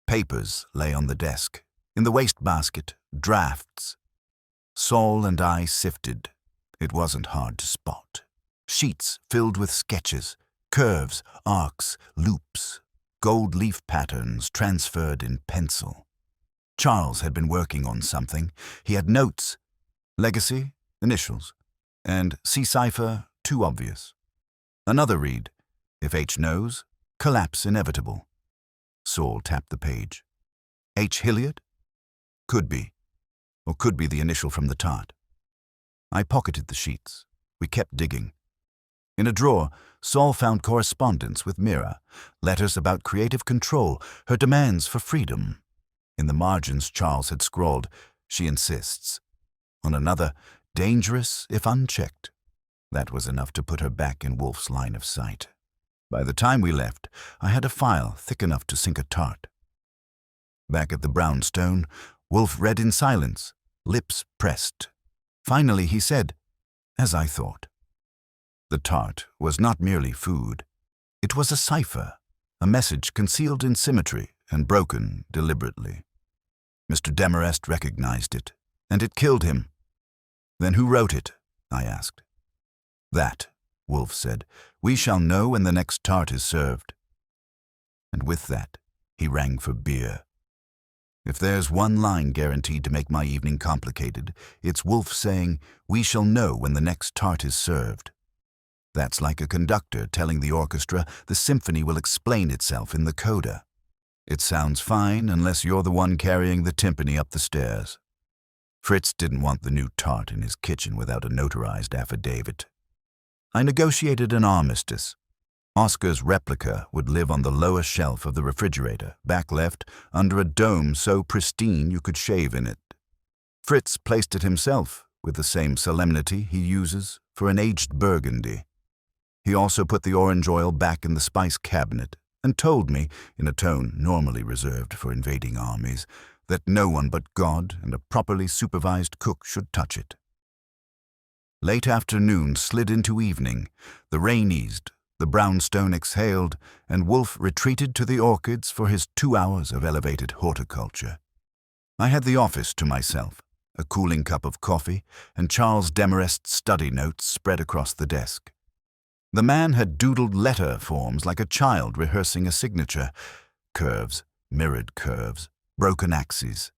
Papers lay on the desk. In the wastebasket, drafts. Saul and I sifted. It wasn't hard to spot. Sheets filled with sketches, curves, arcs, loops, gold leaf patterns transferred in pencil. Charles had been working on something. He had notes, legacy, initials, and C-cipher, too obvious. Another read, if H knows, collapse inevitable. Saul tapped the page. H. Hilliard? Could be. Or could be the initial from the tart. I pocketed the sheets. We kept digging. In a drawer, Saul found correspondence with Mira, letters about creative control, her demands for freedom. In the margins, Charles had scrawled, "She insists." On another, "Dangerous if unchecked." That was enough to put her back in Wolfe's line of sight. By the time we left, I had a file thick enough to sink a tart. Back at the brownstone, Wolfe read in silence, lips pressed. Finally he said, as I thought. The tart was not merely food. It was a cipher, a message concealed in symmetry and broken deliberately. Mr. Demarest recognized it, And it killed him. Then who wrote it? I asked. That, Wolfe said. We shall know when the next tart is served. And with that, he rang for beer. If there's one line guaranteed to make my evening complicated, it's Wolfe saying, we shall know when the next tart is served. That's like a conductor telling the orchestra the symphony will explain itself in the coda. It sounds fine unless you're the one carrying the timpani up the stairs. Fritz didn't want the new tart in his kitchen without a notarized affidavit. I negotiated an armistice. Oscar's replica would live on the lower shelf of the refrigerator, back left, under a dome so pristine you could shave in it. Fritz placed it himself, with the same solemnity he uses for an aged burgundy. He also put the orange oil back in the spice cabinet and told me, in a tone normally reserved for invading armies, that no one but God and a properly supervised cook should touch it. Late afternoon slid into evening, the rain eased, the brownstone exhaled, and Wolfe retreated to the orchids for his 2 hours of elevated horticulture. I had the office to myself, a cooling cup of coffee, and Charles Demarest's study notes spread across the desk. The man had doodled letter forms like a child rehearsing a signature. Curves, mirrored curves, broken axes.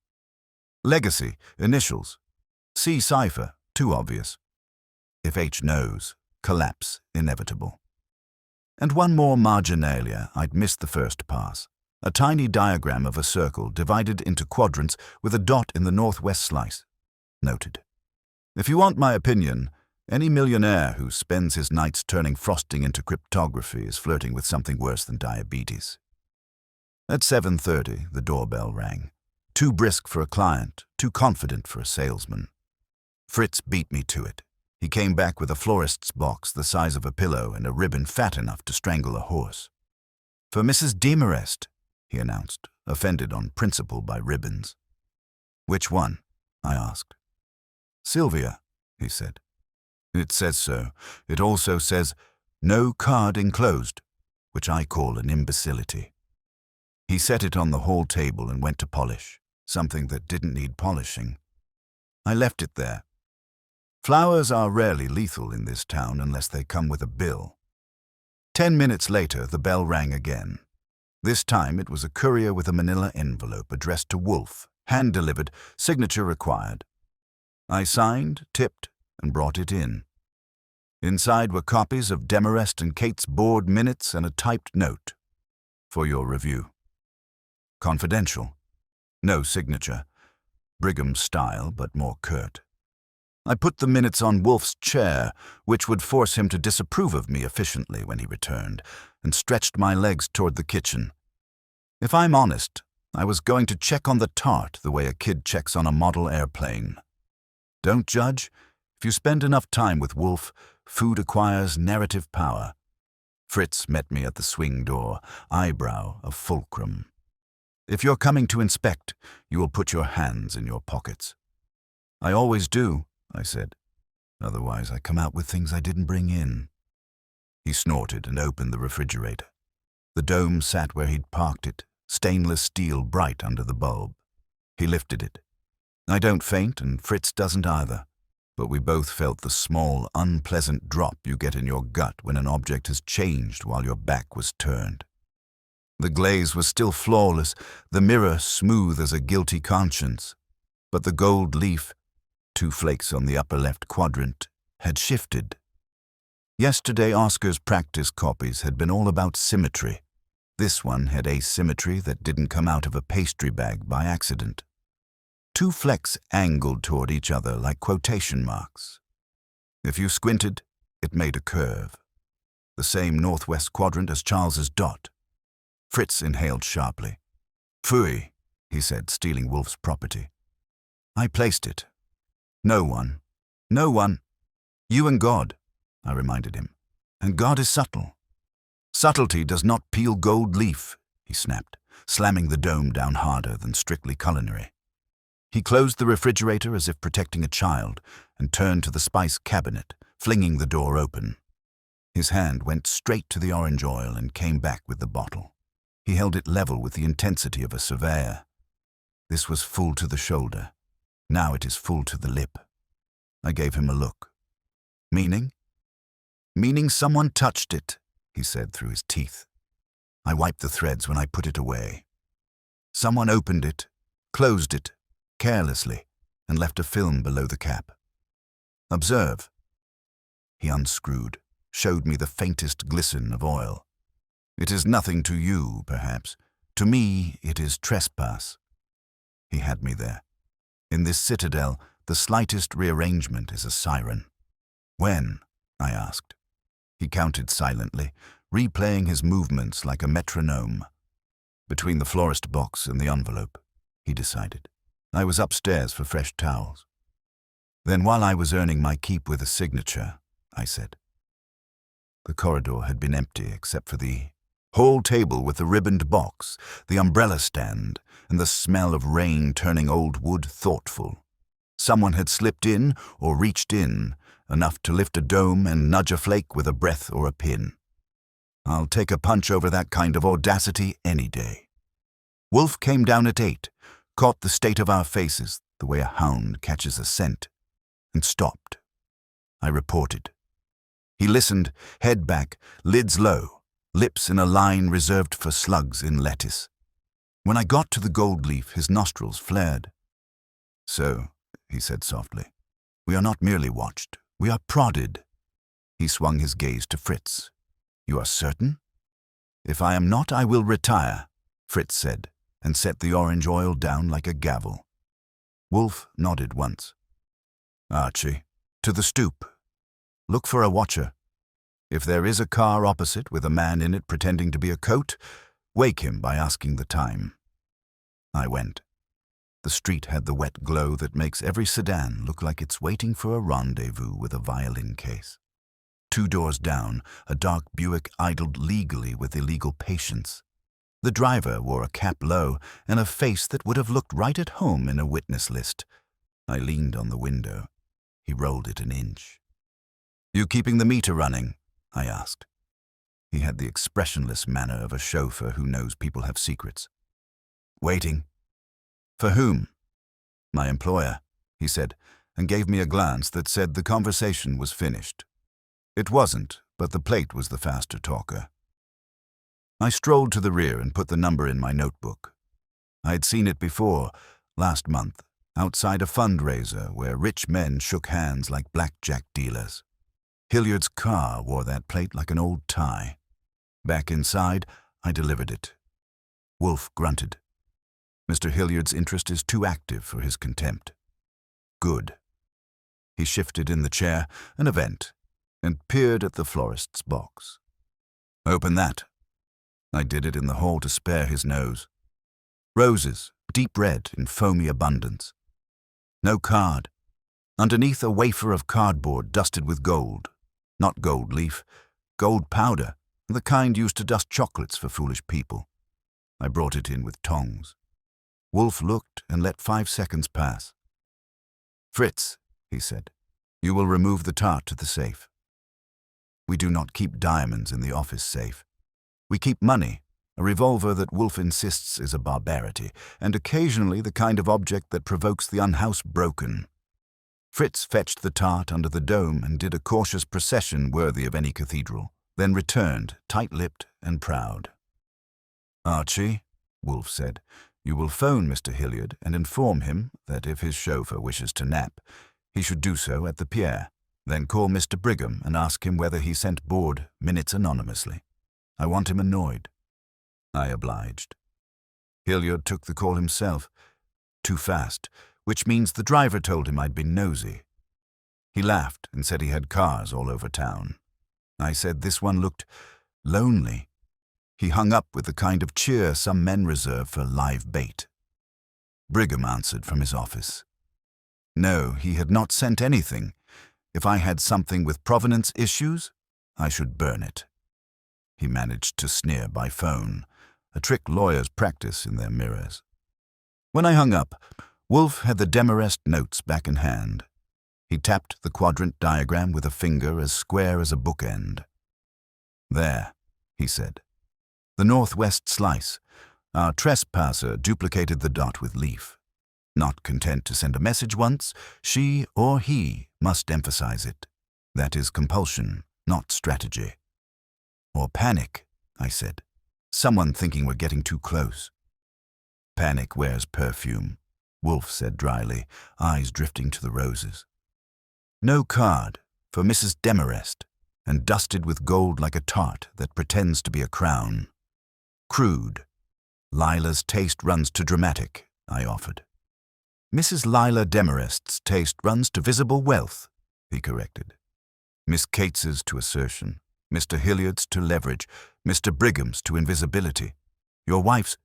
Legacy, initials. C cipher, too obvious. If H knows, collapse inevitable. And one more marginalia I'd missed the first pass. A tiny diagram of a circle divided into quadrants with a dot in the northwest slice. Noted. If you want my opinion, any millionaire who spends his nights turning frosting into cryptography is flirting with something worse than diabetes. At 7:30, the doorbell rang. Too brisk for a client, too confident for a salesman. Fritz beat me to it. He came back with a florist's box the size of a pillow and a ribbon fat enough to strangle a horse. For Mrs. Demarest, he announced, offended on principle by ribbons. Which one? I asked. Sylvia, he said. It says so. It also says, no card enclosed, which I call an imbecility. He set it on the hall table and went to polish, something that didn't need polishing. I left it there. Flowers are rarely lethal in this town unless they come with a bill. 10 minutes later, the bell rang again. This time it was a courier with a manila envelope addressed to Wolfe, hand-delivered, signature required. I signed, tipped, and brought it in. Inside were copies of Demarest and Kate's board minutes and a typed note. For your review. Confidential. No signature. Brigham style, but more curt. I put the minutes on Wolfe's chair, which would force him to disapprove of me efficiently when he returned, and stretched my legs toward the kitchen. If I'm honest, I was going to check on the tart the way a kid checks on a model airplane. Don't judge. If you spend enough time with Wolfe, food acquires narrative power. Fritz met me at the swing door, eyebrow of fulcrum. If you're coming to inspect, you will put your hands in your pockets. I always do, I said. Otherwise, I come out with things I didn't bring in. He snorted and opened the refrigerator. The dome sat where he'd parked it, stainless steel bright under the bulb. He lifted it. I don't faint, and Fritz doesn't either, but we both felt the small, unpleasant drop you get in your gut when an object has changed while your back was turned. The glaze was still flawless, the mirror smooth as a guilty conscience, but the gold leaf, 2 flakes on the upper left quadrant, had shifted. Yesterday, Oscar's practice copies had been all about symmetry. This one had asymmetry that didn't come out of a pastry bag by accident. 2 flecks angled toward each other like quotation marks. If you squinted, it made a curve. The same northwest quadrant as Charles's dot. Fritz inhaled sharply. Phooey, he said, stealing Wolfe's property. I placed it. No one. No one. You and God, I reminded him. And God is subtle. Subtlety does not peel gold leaf, he snapped, slamming the dome down harder than strictly culinary. He closed the refrigerator as if protecting a child and turned to the spice cabinet, flinging the door open. His hand went straight to the orange oil and came back with the bottle. He held it level with the intensity of a surveyor. This was full to the shoulder. Now it is full to the lip. I gave him a look. Meaning? Meaning someone touched it, he said through his teeth. I wiped the threads when I put it away. Someone opened it, closed it, carelessly, and left a film below the cap. Observe. He unscrewed, showed me the faintest glisten of oil. It is nothing to you, perhaps. To me, it is trespass. He had me there. In this citadel, the slightest rearrangement is a siren. When? I asked. He counted silently, replaying his movements like a metronome. Between the florist box and the envelope, he decided. I was upstairs for fresh towels. Then while I was earning my keep with a signature, I said. The corridor had been empty except for the whole table with the ribboned box, the umbrella stand, and the smell of rain turning old wood thoughtful. Someone had slipped in or reached in, enough to lift a dome and nudge a flake with a breath or a pin. I'll take a punch over that kind of audacity any day. Wolfe came down at 8, caught the state of our faces the way a hound catches a scent, and stopped. I reported. He listened, head back, lids low, lips in a line reserved for slugs in lettuce. When I got to the gold leaf, his nostrils flared. So, he said softly, we are not merely watched, we are prodded. He swung his gaze to Fritz. You are certain? If I am not, I will retire, Fritz said, and set the orange oil down like a gavel. Wolfe nodded once. Archie, to the stoop. Look for a watcher. If there is a car opposite with a man in it pretending to be a coat, wake him by asking the time. I went. The street had the wet glow that makes every sedan look like it's waiting for a rendezvous with a violin case. 2 doors down, a dark Buick idled legally with illegal patience. The driver wore a cap low and a face that would have looked right at home in a witness list. I leaned on the window. He rolled it an inch. You keeping the meter running? I asked. He had the expressionless manner of a chauffeur who knows people have secrets. Waiting. For whom? My employer, he said, and gave me a glance that said the conversation was finished. It wasn't, but the plate was the faster talker. I strolled to the rear and put the number in my notebook. I had seen it before, last month, outside a fundraiser where rich men shook hands like blackjack dealers. Hilliard's car wore that plate like an old tie. Back inside, I delivered it. Wolfe grunted. Mr. Hilliard's interest is too active for his contempt. Good. He shifted in the chair, an event, and peered at the florist's box. Open that. I did it in the hall to spare his nose. Roses, deep red in foamy abundance. No card. Underneath a wafer of cardboard dusted with gold. Not gold leaf, gold powder, the kind used to dust chocolates for foolish people. I brought it in with tongs. Wolfe looked and let 5 seconds pass. Fritz, he said, you will remove the Tart to the safe. We do not keep diamonds in the office safe. We keep money, a revolver that Wolfe insists is a barbarity, and occasionally the kind of object that provokes the unhousebroken. Fritz fetched the Tart under the dome and did a cautious procession worthy of any cathedral, then returned, tight-lipped and proud. Archie, Wolfe said, you will phone Mr. Hilliard and inform him that if his chauffeur wishes to nap, he should do so at the pier. Then call Mr. Brigham and ask him whether he sent board minutes anonymously. I want him annoyed. I obliged. Hilliard took the call himself. Too fast, which means the driver told him I'd been nosy. He laughed and said he had cars all over town. I said this one looked lonely. He hung up with the kind of cheer some men reserve for live bait. Brigham answered from his office. No, he had not sent anything. If I had something with provenance issues, I should burn it. He managed to sneer by phone, a trick lawyers practice in their mirrors. When I hung up, Wolfe had the Demarest notes back in hand. He tapped the quadrant diagram with a finger as square as a bookend. There, he said. The northwest slice. Our trespasser duplicated the dot with leaf. Not content to send a message once, she or he must emphasize it. That is compulsion, not strategy. Or panic, I said. Someone thinking we're getting too close. Panic wears perfume, Wolfe said dryly, eyes drifting to the roses. No card, for Mrs. Demarest, and dusted with gold like a tart that pretends to be a crown. Crude. Lila's taste runs to dramatic, I offered. Mrs. Lila Demarest's taste runs to visible wealth, he corrected. Miss Cates's to assertion, Mr. Hilliard's to leverage, Mr. Brigham's to invisibility. Your wife's...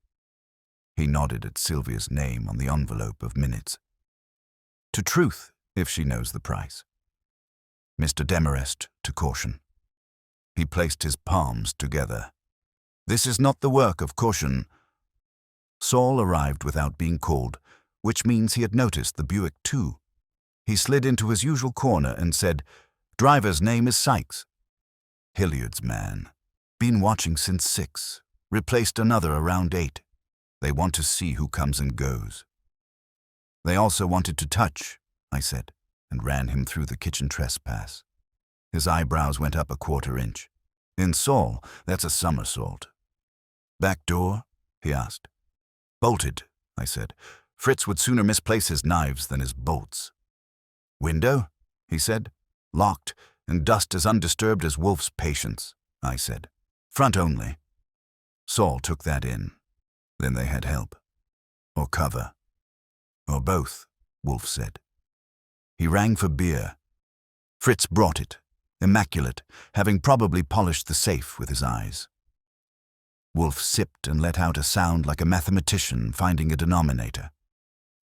He nodded at Sylvia's name on the envelope of minutes. To truth, if she knows the price. Mr. Demarest to caution. He placed his palms together. This is not the work of caution. Saul arrived without being called, which means he had noticed the Buick too. He slid into his usual corner and said, "Driver's name is Sykes." Hilliard's man. Been watching since 6. Replaced another around 8. They want to see who comes and goes. They also wanted to touch, I said, and ran him through the kitchen trespass. His eyebrows went up a 1/4 inch. In Saul, that's a somersault. Back door? He asked. Bolted, I said. Fritz would sooner misplace his knives than his bolts. Window? He said. Locked, and dust as undisturbed as Wolfe's patience, I said. Front only. Saul took that in. Then they had help. Or cover. Or both, Wolfe said. He rang for beer. Fritz brought it, immaculate, having probably polished the safe with his eyes. Wolfe sipped and let out a sound like a mathematician finding a denominator.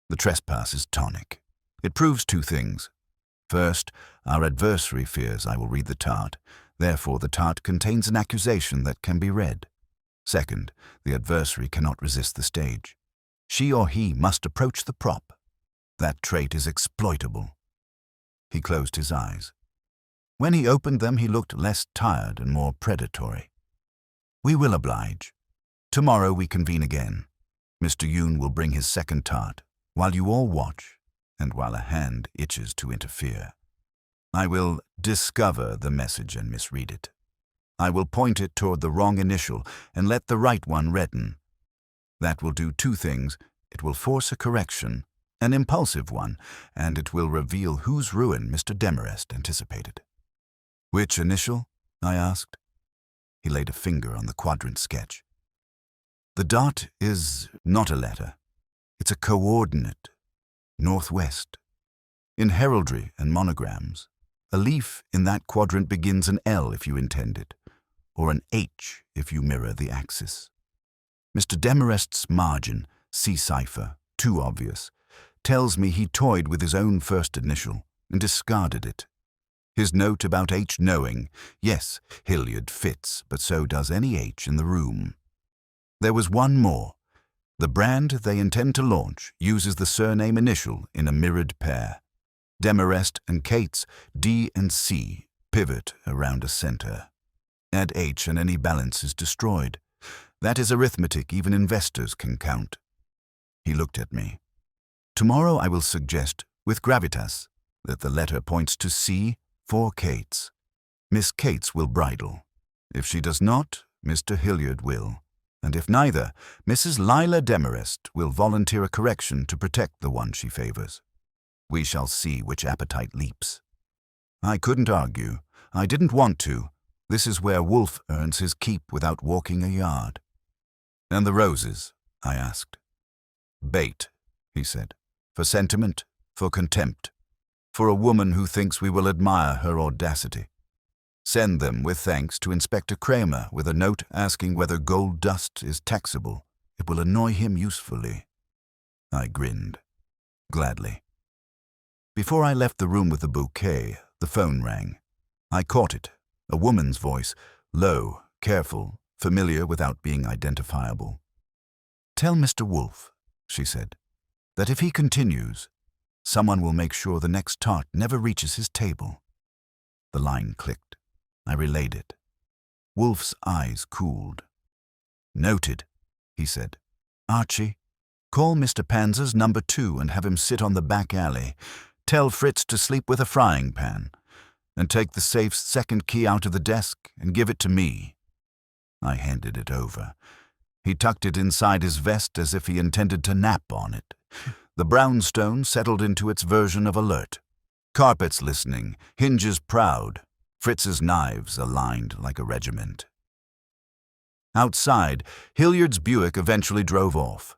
The trespass is tonic. It proves 2 things. First, our adversary fears I will read the tart. Therefore, the tart contains an accusation that can be read. Second, the adversary cannot resist the stage. She or he must approach the prop. That trait is exploitable. He closed his eyes. When he opened them, he looked less tired and more predatory. We will oblige. Tomorrow we convene again. Mr. Yoon will bring his second tart, while you all watch, and while a hand itches to interfere. I will discover the message and misread it. I will point it toward the wrong initial and let the right one redden. That will do 2 things. It will force a correction, an impulsive one, and it will reveal whose ruin Mr. Demarest anticipated. Which initial? I asked. He laid a finger on the quadrant sketch. The dot is not a letter. It's a coordinate, northwest. In heraldry and monograms, a leaf in that quadrant begins an L if you intend it, or an H if you mirror the axis. Mr. Demarest's margin, C cipher, too obvious, tells me he toyed with his own first initial and discarded it. His note about H knowing, yes, Hilliard fits, but so does any H in the room. There was one more. The brand they intend to launch uses the surname initial in a mirrored pair. Demarest and Cates, D and C, pivot around a center. Add H and any balance is destroyed. That is arithmetic even investors can count. He looked at me. Tomorrow I will suggest, with gravitas, that the letter points to C for Cates. Miss Cates will bridle. If she does not, Mr. Hilliard will. And if neither, Mrs. Lila Demarest will volunteer a correction to protect the one she favors. We shall see which appetite leaps. I couldn't argue. I didn't want to. This is where Wolfe earns his keep without walking a yard. And the roses? I asked. Bait, he said. For sentiment, for contempt. For a woman who thinks we will admire her audacity. Send them with thanks to Inspector Kramer with a note asking whether gold dust is taxable. It will annoy him usefully. I grinned. Gladly. Before I left the room with the bouquet, the phone rang. I caught it, a woman's voice, low, careful, familiar without being identifiable. Tell Mr. Wolfe, she said, that if he continues, someone will make sure the next tart never reaches his table. The line clicked. I relayed it. Wolfe's eyes cooled. Noted, he said. Archie, Call Mr. Panzer's number 2 and have him sit on the back alley. Tell Fritz to sleep with a frying pan. And take the safe's second key out of the desk and give it to me." I handed it over. He tucked it inside his vest as if he intended to nap on it. The brownstone settled into its version of alert. Carpets listening, hinges proud, Fritz's knives aligned like a regiment. Outside, Hilliard's Buick eventually drove off.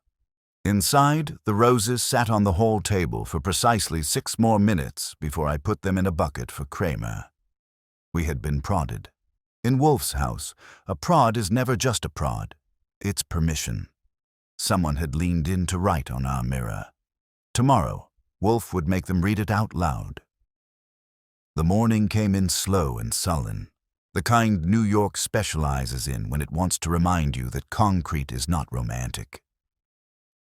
Inside, the roses sat on the hall table for precisely 6 more minutes before I put them in a bucket for Kramer. We had been prodded. In Wolfe's house, a prod is never just a prod. It's permission. Someone had leaned in to write on our mirror. Tomorrow, Wolfe would make them read it out loud. The morning came in slow and sullen, the kind New York specializes in when it wants to remind you that concrete is not romantic.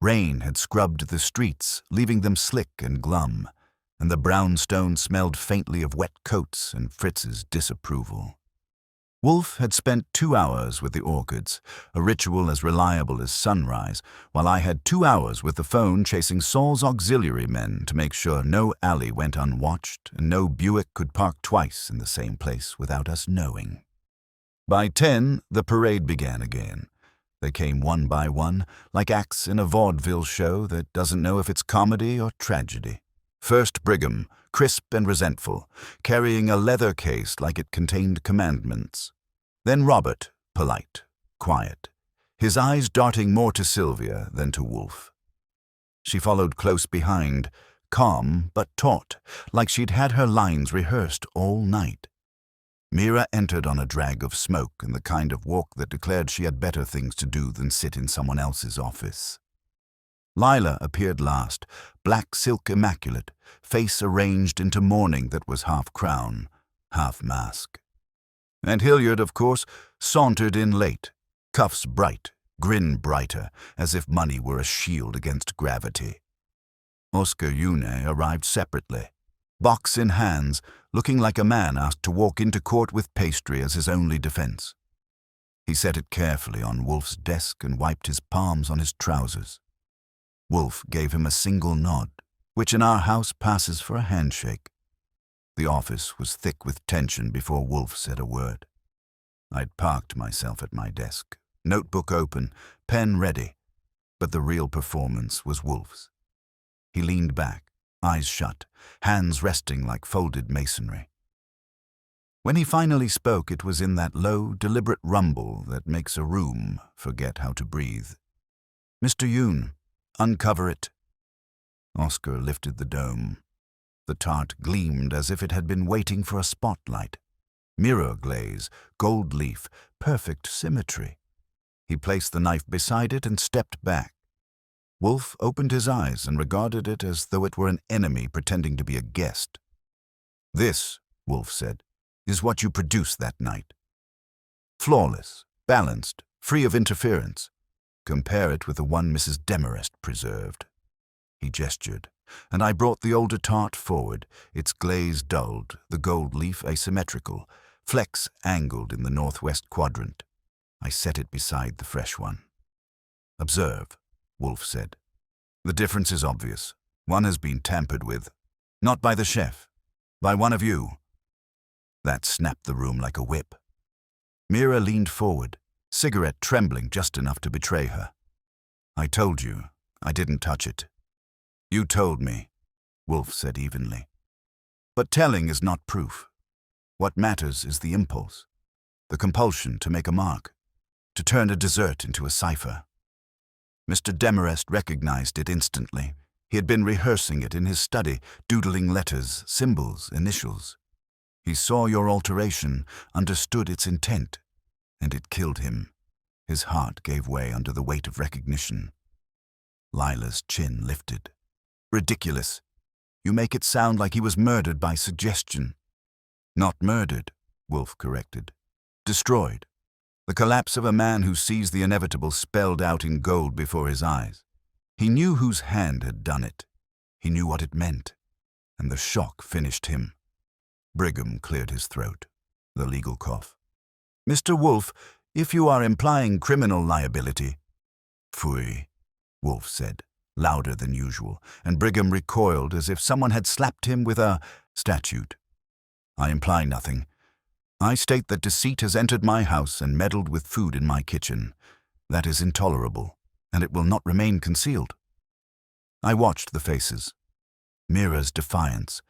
Rain had scrubbed the streets, leaving them slick and glum, and the brownstone smelled faintly of wet coats and Fritz's disapproval. Wolfe had spent 2 hours with the orchids, a ritual as reliable as sunrise, while I had 2 hours with the phone chasing Saul's auxiliary men to make sure no alley went unwatched and no Buick could park twice in the same place without us knowing. By 10, the parade began again. They came one by one, like acts in a vaudeville show that doesn't know if it's comedy or tragedy. First Brigham, crisp and resentful, carrying a leather case like it contained commandments. Then Robert, polite, quiet, his eyes darting more to Sylvia than to Wolfe. She followed close behind, calm but taut, like she'd had her lines rehearsed all night. Mira entered on a drag of smoke and the kind of walk that declared she had better things to do than sit in someone else's office. Lila appeared last, black silk immaculate, face arranged into mourning that was half crown, half mask. And Hilliard, of course, sauntered in late, cuffs bright, grin brighter, as if money were a shield against gravity. Oscar Yune arrived separately, box in hands, looking like a man asked to walk into court with pastry as his only defense. He set it carefully on Wolfe's desk and wiped his palms on his trousers. Wolfe gave him a single nod, which in our house passes for a handshake. The office was thick with tension before Wolfe said a word. I'd parked myself at my desk, notebook open, pen ready, but the real performance was Wolfe's. He leaned back, eyes shut, hands resting like folded masonry. When he finally spoke, it was in that low, deliberate rumble that makes a room forget how to breathe. "Mr. Yoon, uncover it." Oscar lifted the dome. The tart gleamed as if it had been waiting for a spotlight. Mirror glaze, gold leaf, perfect symmetry. He placed the knife beside it and stepped back. Wolfe opened his eyes and regarded it as though it were an enemy pretending to be a guest. "This," Wolfe said, "is what you produced that night. Flawless, balanced, free of interference. Compare it with the one Mrs. Demarest preserved." He gestured, and I brought the older tart forward, its glaze dulled, the gold leaf asymmetrical, flecks angled in the northwest quadrant. I set it beside the fresh one. "Observe," Wolfe said. "The difference is obvious. One has been tampered with. Not by the chef, by one of you." That snapped the room like a whip. Mira leaned forward, cigarette trembling just enough to betray her. "I told you, I didn't touch it." "You told me," Wolfe said evenly. "But telling is not proof. What matters is the impulse, the compulsion to make a mark, to turn a dessert into a cipher. Mr. Demarest recognized it instantly. He had been rehearsing it in his study, doodling letters, symbols, initials. He saw your alteration, understood its intent, and it killed him. His heart gave way under the weight of recognition." Lila's chin lifted. "Ridiculous. You make it sound like he was murdered by suggestion." "Not murdered," Wolfe corrected. "Destroyed. The collapse of a man who sees the inevitable spelled out in gold before his eyes. He knew whose hand had done it. He knew what it meant. And the shock finished him." Brigham cleared his throat, the legal cough. "Mr. Wolfe, if you are implying criminal liability—" "Phooey," Wolfe said. louder than usual, and Brigham recoiled as if someone had slapped him with a statute. I imply nothing. I state that deceit has entered my house and meddled with food in my kitchen. That is intolerable, and it will not remain concealed. I watched the faces. Mira's defiance,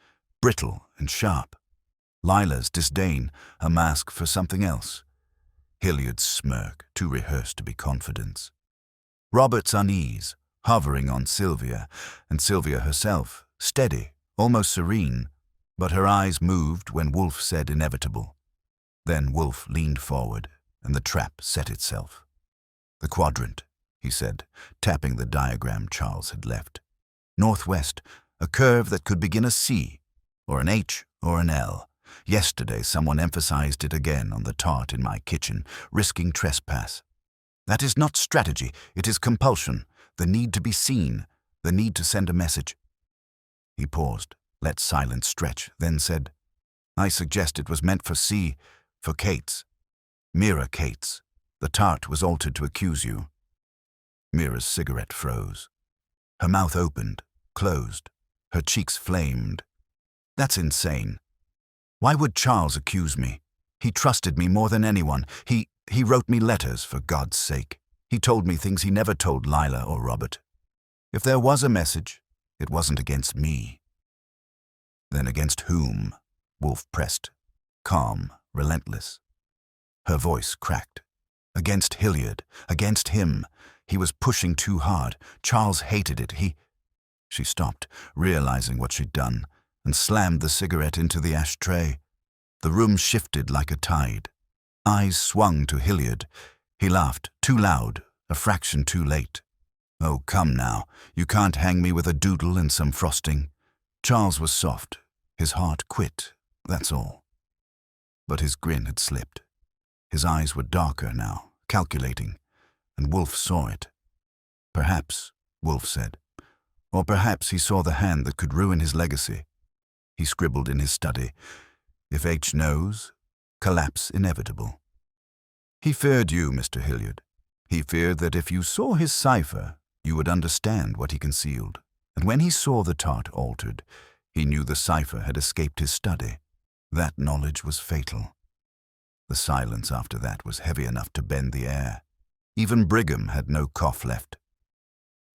brittle and sharp. Lila's disdain, a mask for something else. Hilliard's smirk, too rehearsed to be confidence. Robert's unease, hovering on Sylvia, and Sylvia herself, steady, almost serene, but her eyes moved when Wolfe said inevitable. Then Wolfe leaned forward, and the trap set itself. "The quadrant," he said, tapping the diagram Charles had left. "Northwest, a curve that could begin a C, or an H, or an L. Yesterday someone emphasized it again on the tart in my kitchen, risking trespass. That is not strategy, it is compulsion, the need to be seen, the need to send a message." He paused, let silence stretch, then said, "I suggest it was meant for C, for Kate's. Mira Kate's. The tart was altered to accuse you." Mira's cigarette froze. Her mouth opened, closed. Her cheeks flamed. "That's insane. Why would Charles accuse me? He trusted me more than anyone. He wrote me letters, for God's sake. He told me things he never told Lila or Robert. If there was a message, it wasn't against me." "Then against whom?" Wolfe pressed, calm, relentless. Her voice cracked. "Against Hilliard, against him. He was pushing too hard. Charles hated it. She stopped, realizing what she'd done, and slammed the cigarette into the ashtray. The room shifted like a tide. Eyes swung to Hilliard. He laughed, too loud, a fraction too late. "Oh, come now. You can't hang me with a doodle and some frosting." Charles was soft. His heart quit, that's all. But his grin had slipped. His eyes were darker now, calculating, and Wolfe saw it. "Perhaps," Wolfe said. "Or perhaps he saw the hand that could ruin his legacy." He scribbled in his study, "If H knows, collapse inevitable." He feared you, Mr. Hilliard. He feared that if you saw his cipher, you would understand what he concealed. And when he saw the tart altered, he knew the cipher had escaped his study. That knowledge was fatal. The silence after that was heavy enough to bend the air. Even Brigham had no cough left.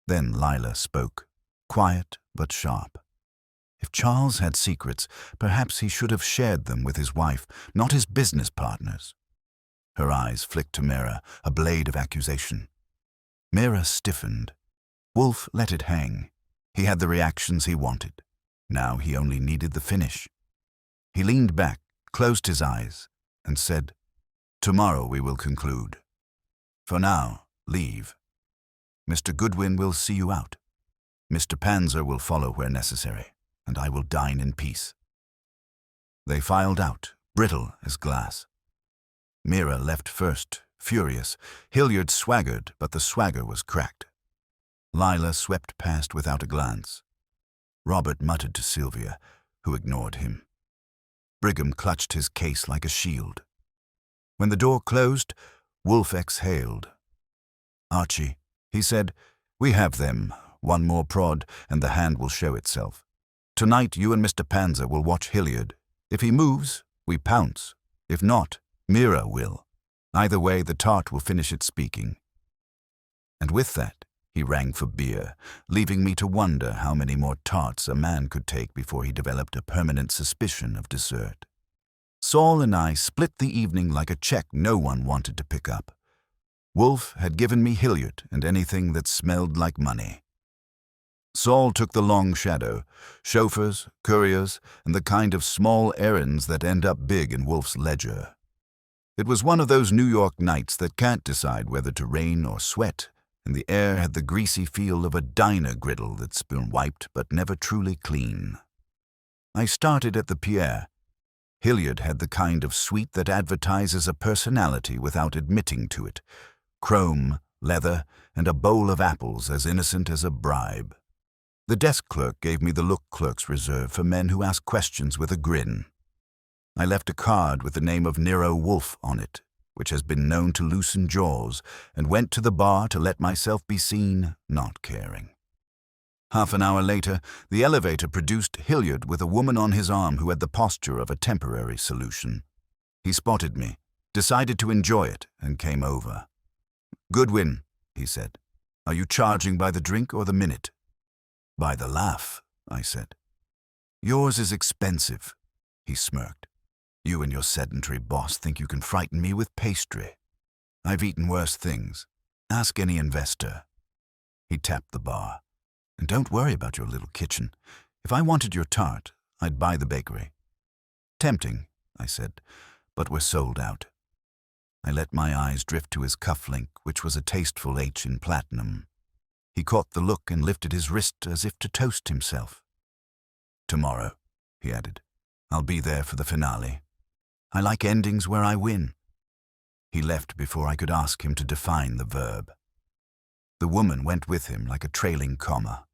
Then Lila spoke, quiet but sharp. If Charles had secrets, perhaps he should have shared them with his wife, not his business partners. Her eyes flicked to Mira, a blade of accusation. Mira stiffened. Wolfe let it hang. He had the reactions he wanted. Now he only needed the finish. He leaned back, closed his eyes, and said, "Tomorrow we will conclude. For now, leave. Mr. Goodwin will see you out. Mr. Panzer will follow where necessary, and I will dine in peace." They filed out, brittle as glass. Mira left first, furious. Hilliard swaggered, but the swagger was cracked. Lila swept past without a glance. Robert muttered to Sylvia, who ignored him. Brigham clutched his case like a shield. When the door closed, Wolfe exhaled. "Archie," he said, "we have them. One more prod, and the hand will show itself. Tonight you and Mr. Panzer will watch Hilliard. If he moves, we pounce. If not, Mira will. Either way, the tart will finish its speaking." And with that, he rang for beer, leaving me to wonder how many more tarts a man could take before he developed a permanent suspicion of dessert. Saul and I split the evening like a check no one wanted to pick up. Wolfe had given me Hilliard and anything that smelled like money. Saul took the long shadow, chauffeurs, couriers, and the kind of small errands that end up big in Wolfe's ledger. It was one of those New York nights that can't decide whether to rain or sweat, and the air had the greasy feel of a diner griddle that's been wiped but never truly clean. I started at the Pierre. Hilliard had the kind of suite that advertises a personality without admitting to it. Chrome, leather, and a bowl of apples as innocent as a bribe. The desk clerk gave me the look clerks reserve for men who ask questions with a grin. I left a card with the name of Nero Wolfe on it, which has been known to loosen jaws, and went to the bar to let myself be seen, not caring. Half an hour later, the elevator produced Hilliard with a woman on his arm who had the posture of a temporary solution. He spotted me, decided to enjoy it, and came over. "Good win," he said. "Are you charging by the drink or the minute?" "By the laugh," I said. "Yours is expensive," he smirked. "You and your sedentary boss think you can frighten me with pastry. I've eaten worse things. Ask any investor." He tapped the bar. "And don't worry about your little kitchen. If I wanted your tart, I'd buy the bakery." "Tempting," I said, "but we're sold out." I let my eyes drift to his cufflink, which was a tasteful H in platinum. He caught the look and lifted his wrist as if to toast himself. "Tomorrow," he added. "I'll be there for the finale. I like endings where I win." He left before I could ask him to define the verb. The woman went with him like a trailing comma.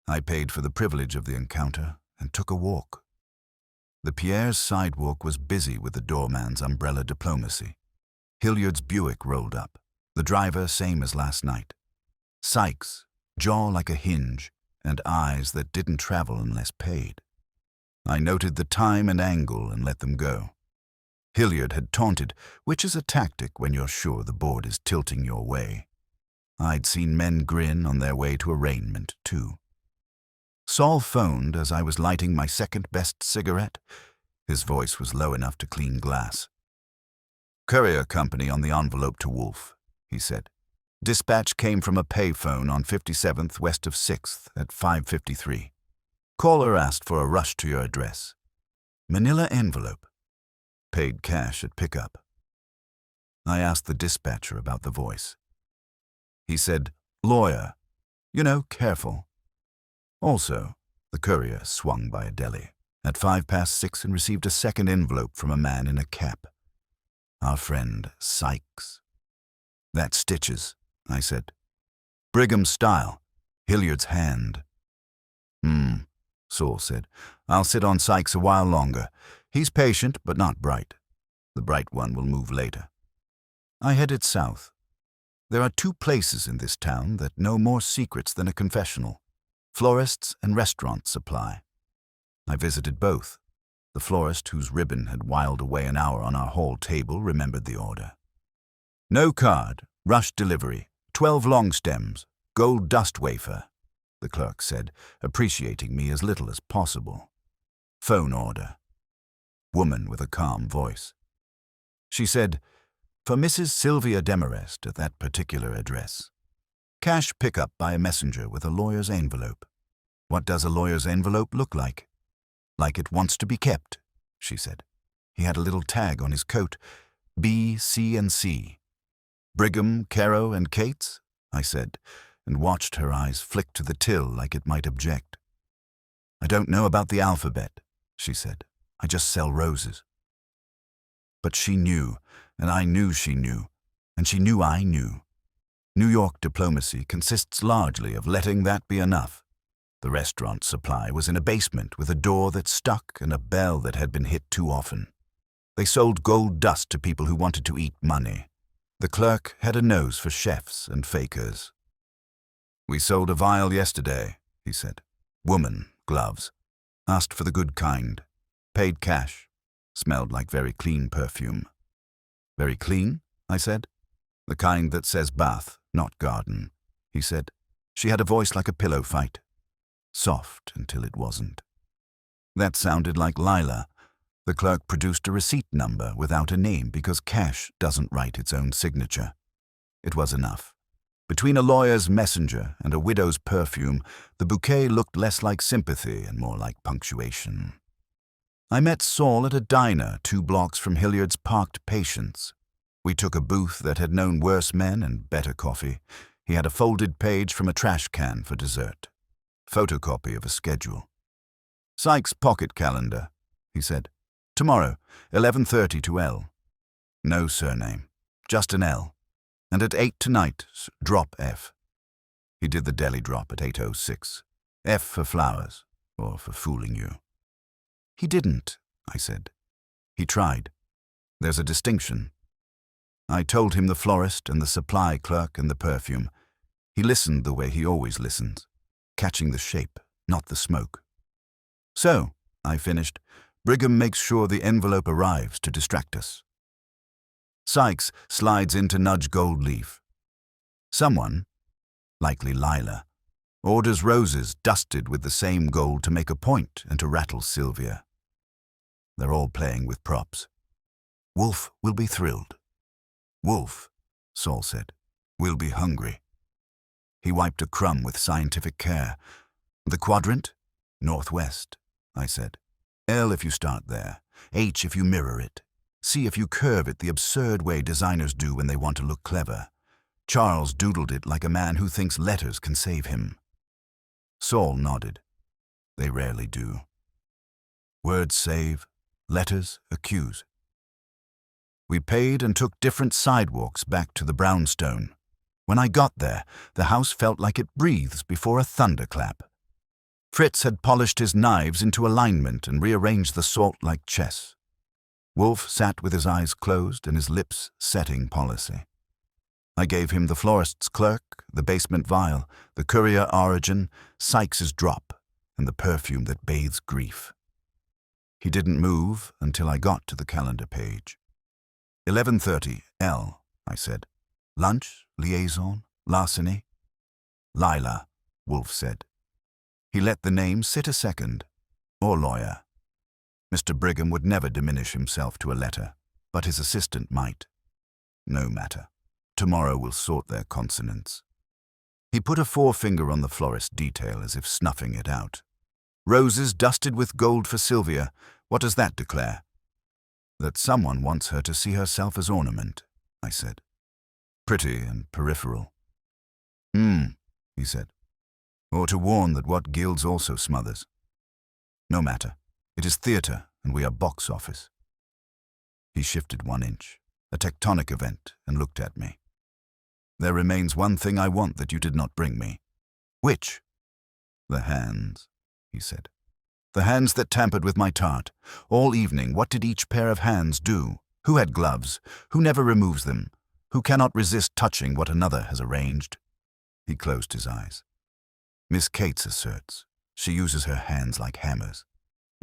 I paid for the privilege of the encounter and took a walk. The Pierre's sidewalk was busy with the doorman's umbrella diplomacy. Hilliard's Buick rolled up, the driver same as last night. Sykes, jaw like a hinge, and eyes that didn't travel unless paid. I noted the time and angle and let them go. Hilliard had taunted, which is a tactic when you're sure the board is tilting your way. I'd seen men grin on their way to arraignment, too. Saul phoned as I was lighting my second-best cigarette. His voice was low enough to clean glass. "Courier company on the envelope to Wolfe," he said. "Dispatch came from a payphone on 57th west of 6th at 5:53. Caller asked for a rush to your address. Manila envelope. Paid cash at pickup." I asked the dispatcher about the voice. He said, "Lawyer. You know, careful." Also, the courier swung by a deli at 6:05 and received a second envelope from a man in a cap. Our friend Sykes. "That stitches," I said. "Brigham style. Hilliard's hand." Saul said. "I'll sit on Sykes a while longer. He's patient, but not bright. The bright one will move later." I headed south. There are two places in this town that know more secrets than a confessional: florists and restaurant supply. I visited both. The florist whose ribbon had whiled away an hour on our hall table remembered the order. "No card, rush delivery, 12 long stems, gold dust wafer," the clerk said, appreciating me as little as possible. "Phone order." Woman with a calm voice. She said, "For Mrs. Sylvia Demarest at that particular address. Cash pickup by a messenger with a lawyer's envelope." "What does a lawyer's envelope look like?" "Like it wants to be kept," she said. He had a little tag on his coat, B, C, and C. "Brigham, Caro, and Kate's?" I said, and watched her eyes flick to the till like it might object. "I don't know about the alphabet," she said. "I just sell roses." But she knew, and I knew she knew, and she knew I knew. New York diplomacy consists largely of letting that be enough. The restaurant supply was in a basement with a door that stuck and a bell that had been hit too often. They sold gold dust to people who wanted to eat money. The clerk had a nose for chefs and fakers. "We sold a vial yesterday," he said. "Woman, gloves. Asked for the good kind. Paid cash. Smelled like very clean perfume." "Very clean?" I said. "The kind that says bath, not garden," he said. She had a voice like a pillow fight. Soft until it wasn't. That sounded like Lila. The clerk produced a receipt number without a name because cash doesn't write its own signature. It was enough. Between a lawyer's messenger and a widow's perfume, the bouquet looked less like sympathy and more like punctuation. I met Saul at a diner 2 blocks from Hilliard's parked patients. We took a booth that had known worse men and better coffee. He had a folded page from a trash can for dessert. Photocopy of a schedule. "Sykes' pocket calendar," he said. "Tomorrow, 11:30 to L. No surname, just an L. And at 8 tonight, drop F." He did the deli drop at 8:06. F for flowers, or for fooling you. "He didn't," I said. "He tried. There's a distinction." I told him the florist and the supply clerk and the perfume. He listened the way he always listens. catching the shape, not the smoke. So, I finished, Brigham makes sure the envelope arrives to distract us. Sykes slides in to nudge Goldleaf. Someone, likely Lila, orders roses dusted with the same gold to make a point and to rattle Sylvia. They're all playing with props. Wolfe will be thrilled. Wolfe, Saul said, will be hungry. He wiped a crumb with scientific care. The quadrant? Northwest, I said. L if you start there. H if you mirror it. C if you curve it the absurd way designers do when they want to look clever. Charles doodled it like a man who thinks letters can save him. Saul nodded. They rarely do. Words save, letters accuse. We paid and took different sidewalks back to the brownstone. When I got there, the house felt like it breathes before a thunderclap. Fritz had polished his knives into alignment and rearranged the salt like chess. Wolfe sat with his eyes closed and his lips setting policy. I gave him the florist's clerk, the basement vial, the courier origin, Sykes's drop, and the perfume that bathes grief. He didn't move until I got to the calendar page. 11:30, L, I said. Lunch, liaison, larceny? Lila, Wolfe said. He let the name sit a second. Or lawyer. Mr. Brigham would never diminish himself to a letter, but his assistant might. No matter. Tomorrow we'll sort their consonants. He put a forefinger on the florist detail as if snuffing it out. Roses dusted with gold for Sylvia. What does that declare? That someone wants her to see herself as ornament, I said. Pretty and peripheral. He said. Or to warn that what gilds also smothers. No matter. It is theatre, and we are box office. He shifted 1 inch, a tectonic event, and looked at me. There remains one thing I want that you did not bring me. Which? The hands, he said. The hands that tampered with my tart. All evening, what did each pair of hands do? Who had gloves? Who never removes them? Who cannot resist touching what another has arranged? He closed his eyes. Miss Cates asserts. She uses her hands like hammers.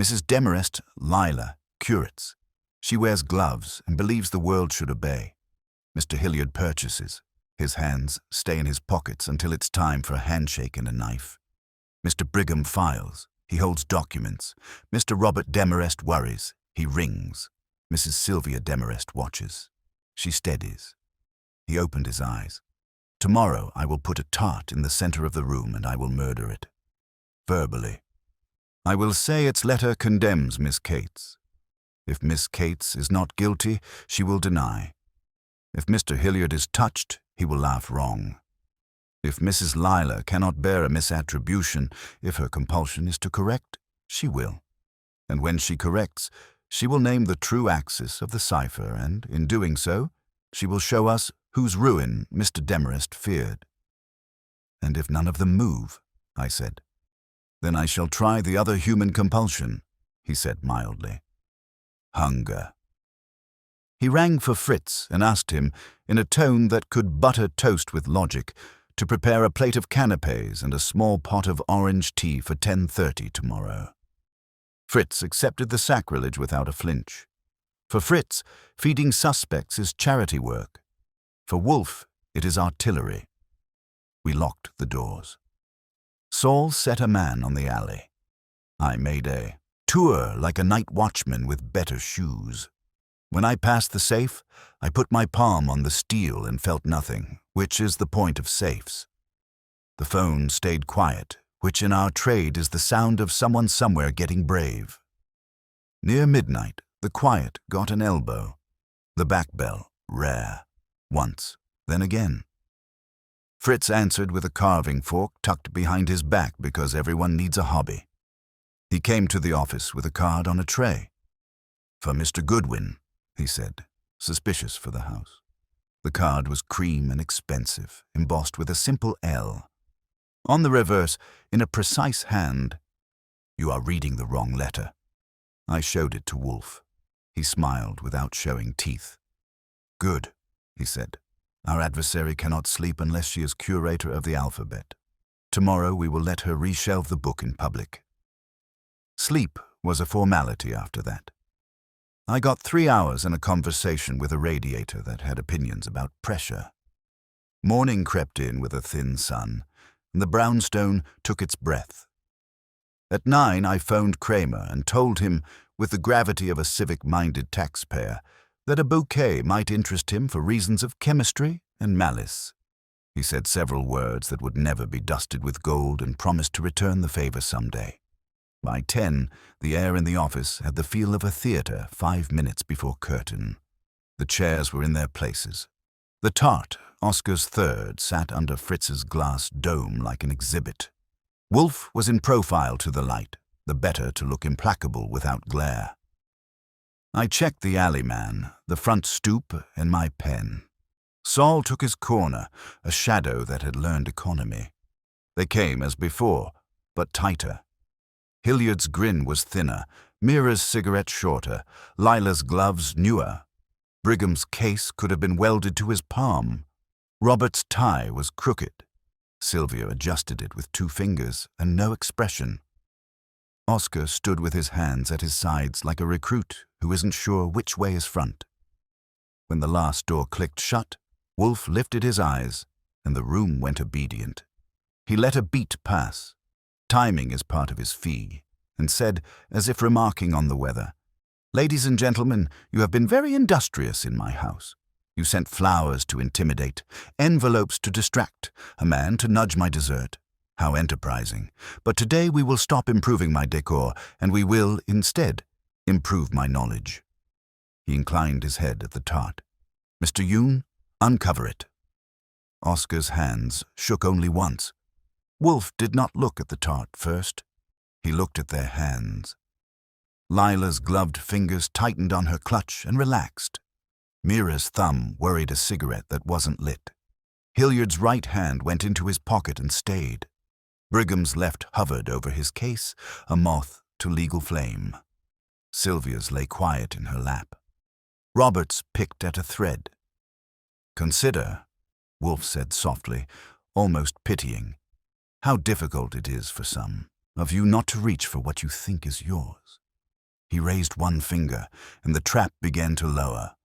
Mrs. Demarest, Lila, curates. She wears gloves and believes the world should obey. Mr. Hilliard purchases. His hands stay in his pockets until it's time for a handshake and a knife. Mr. Brigham files. He holds documents. Mr. Robert Demarest worries. He rings. Mrs. Sylvia Demarest watches. She steadies. He opened his eyes. Tomorrow I will put a tart in the center of the room and I will murder it. Verbally. I will say its letter condemns Miss Cates. If Miss Cates is not guilty, she will deny. If Mr. Hilliard is touched, he will laugh wrong. If Mrs. Lila cannot bear a misattribution, if her compulsion is to correct, she will. And when she corrects, she will name the true axis of the cipher, and, in doing so, she will show us whose ruin Mr. Demarest feared. And if none of them move, I said, then I shall try the other human compulsion, he said mildly. Hunger. He rang for Fritz and asked him, in a tone that could butter toast with logic, to prepare a plate of canapes and a small pot of orange tea for 10:30 tomorrow. Fritz accepted the sacrilege without a flinch. For Fritz, feeding suspects is charity work. For Wolfe, it is artillery. We locked the doors. Saul set a man on the alley. I made a tour like a night watchman with better shoes. When I passed the safe, I put my palm on the steel and felt nothing, which is the point of safes. The phone stayed quiet, which in our trade is the sound of someone somewhere getting brave. Near midnight, the quiet got an elbow. The back bell, rare. Once, then again. Fritz answered with a carving fork tucked behind his back because everyone needs a hobby. He came to the office with a card on a tray. For Mr. Goodwin, he said, suspicious for the house. The card was cream and expensive, embossed with a simple L. On the reverse, in a precise hand, "You are reading the wrong letter." I showed it to Wolfe. He smiled without showing teeth. "Good," he said. "Our adversary cannot sleep unless she is curator of the alphabet. tomorrow we will let her reshelve the book in public. Sleep was a formality after that. I got 3 hours in a conversation with a radiator that had opinions about pressure. Morning crept in with a thin sun, and the brownstone took its breath. At 9 I phoned Kramer and told him, with the gravity of a civic-minded taxpayer, that a bouquet might interest him for reasons of chemistry and malice. He said several words that would never be dusted with gold and promised to return the favor someday. By 10, the air in the office had the feel of a theater 5 minutes before curtain. The chairs were in their places. The Tart, Oscar's third, sat under Fritz's glass dome like an exhibit. Wolfe was in profile to the light, the better to look implacable without glare. I checked the alleyman, the front stoop, and my pen. Saul took his corner, a shadow that had learned economy. They came as before, but tighter. Hilliard's grin was thinner, Mira's cigarette shorter, Lila's gloves newer. Brigham's case could have been welded to his palm. Robert's tie was crooked. Sylvia adjusted it with 2 fingers and no expression. Oscar stood with his hands at his sides like a recruit who isn't sure which way is front. When the last door clicked shut, Wolfe lifted his eyes, and the room went obedient. He let a beat pass. Timing is part of his fee, and said, as if remarking on the weather, "Ladies and gentlemen, you have been very industrious in my house. You sent flowers to intimidate, envelopes to distract, a man to nudge my dessert. How enterprising. But today we will stop improving my decor, and we will, instead, improve my knowledge." He inclined his head at the Tart. "Mr. Yoon, uncover it." Oscar's hands shook only once. Wolfe did not look at the Tart first. He looked at their hands. Lila's gloved fingers tightened on her clutch and relaxed. Mira's thumb worried a cigarette that wasn't lit. Hilliard's right hand went into his pocket and stayed. Brigham's left hovered over his case, a moth to legal flame. Sylvia's lay quiet in her lap. Roberts picked at a thread. "Consider," Wolfe said softly, almost pitying, "how difficult it is for some of you not to reach for what you think is yours." He raised one finger, and the trap began to lower.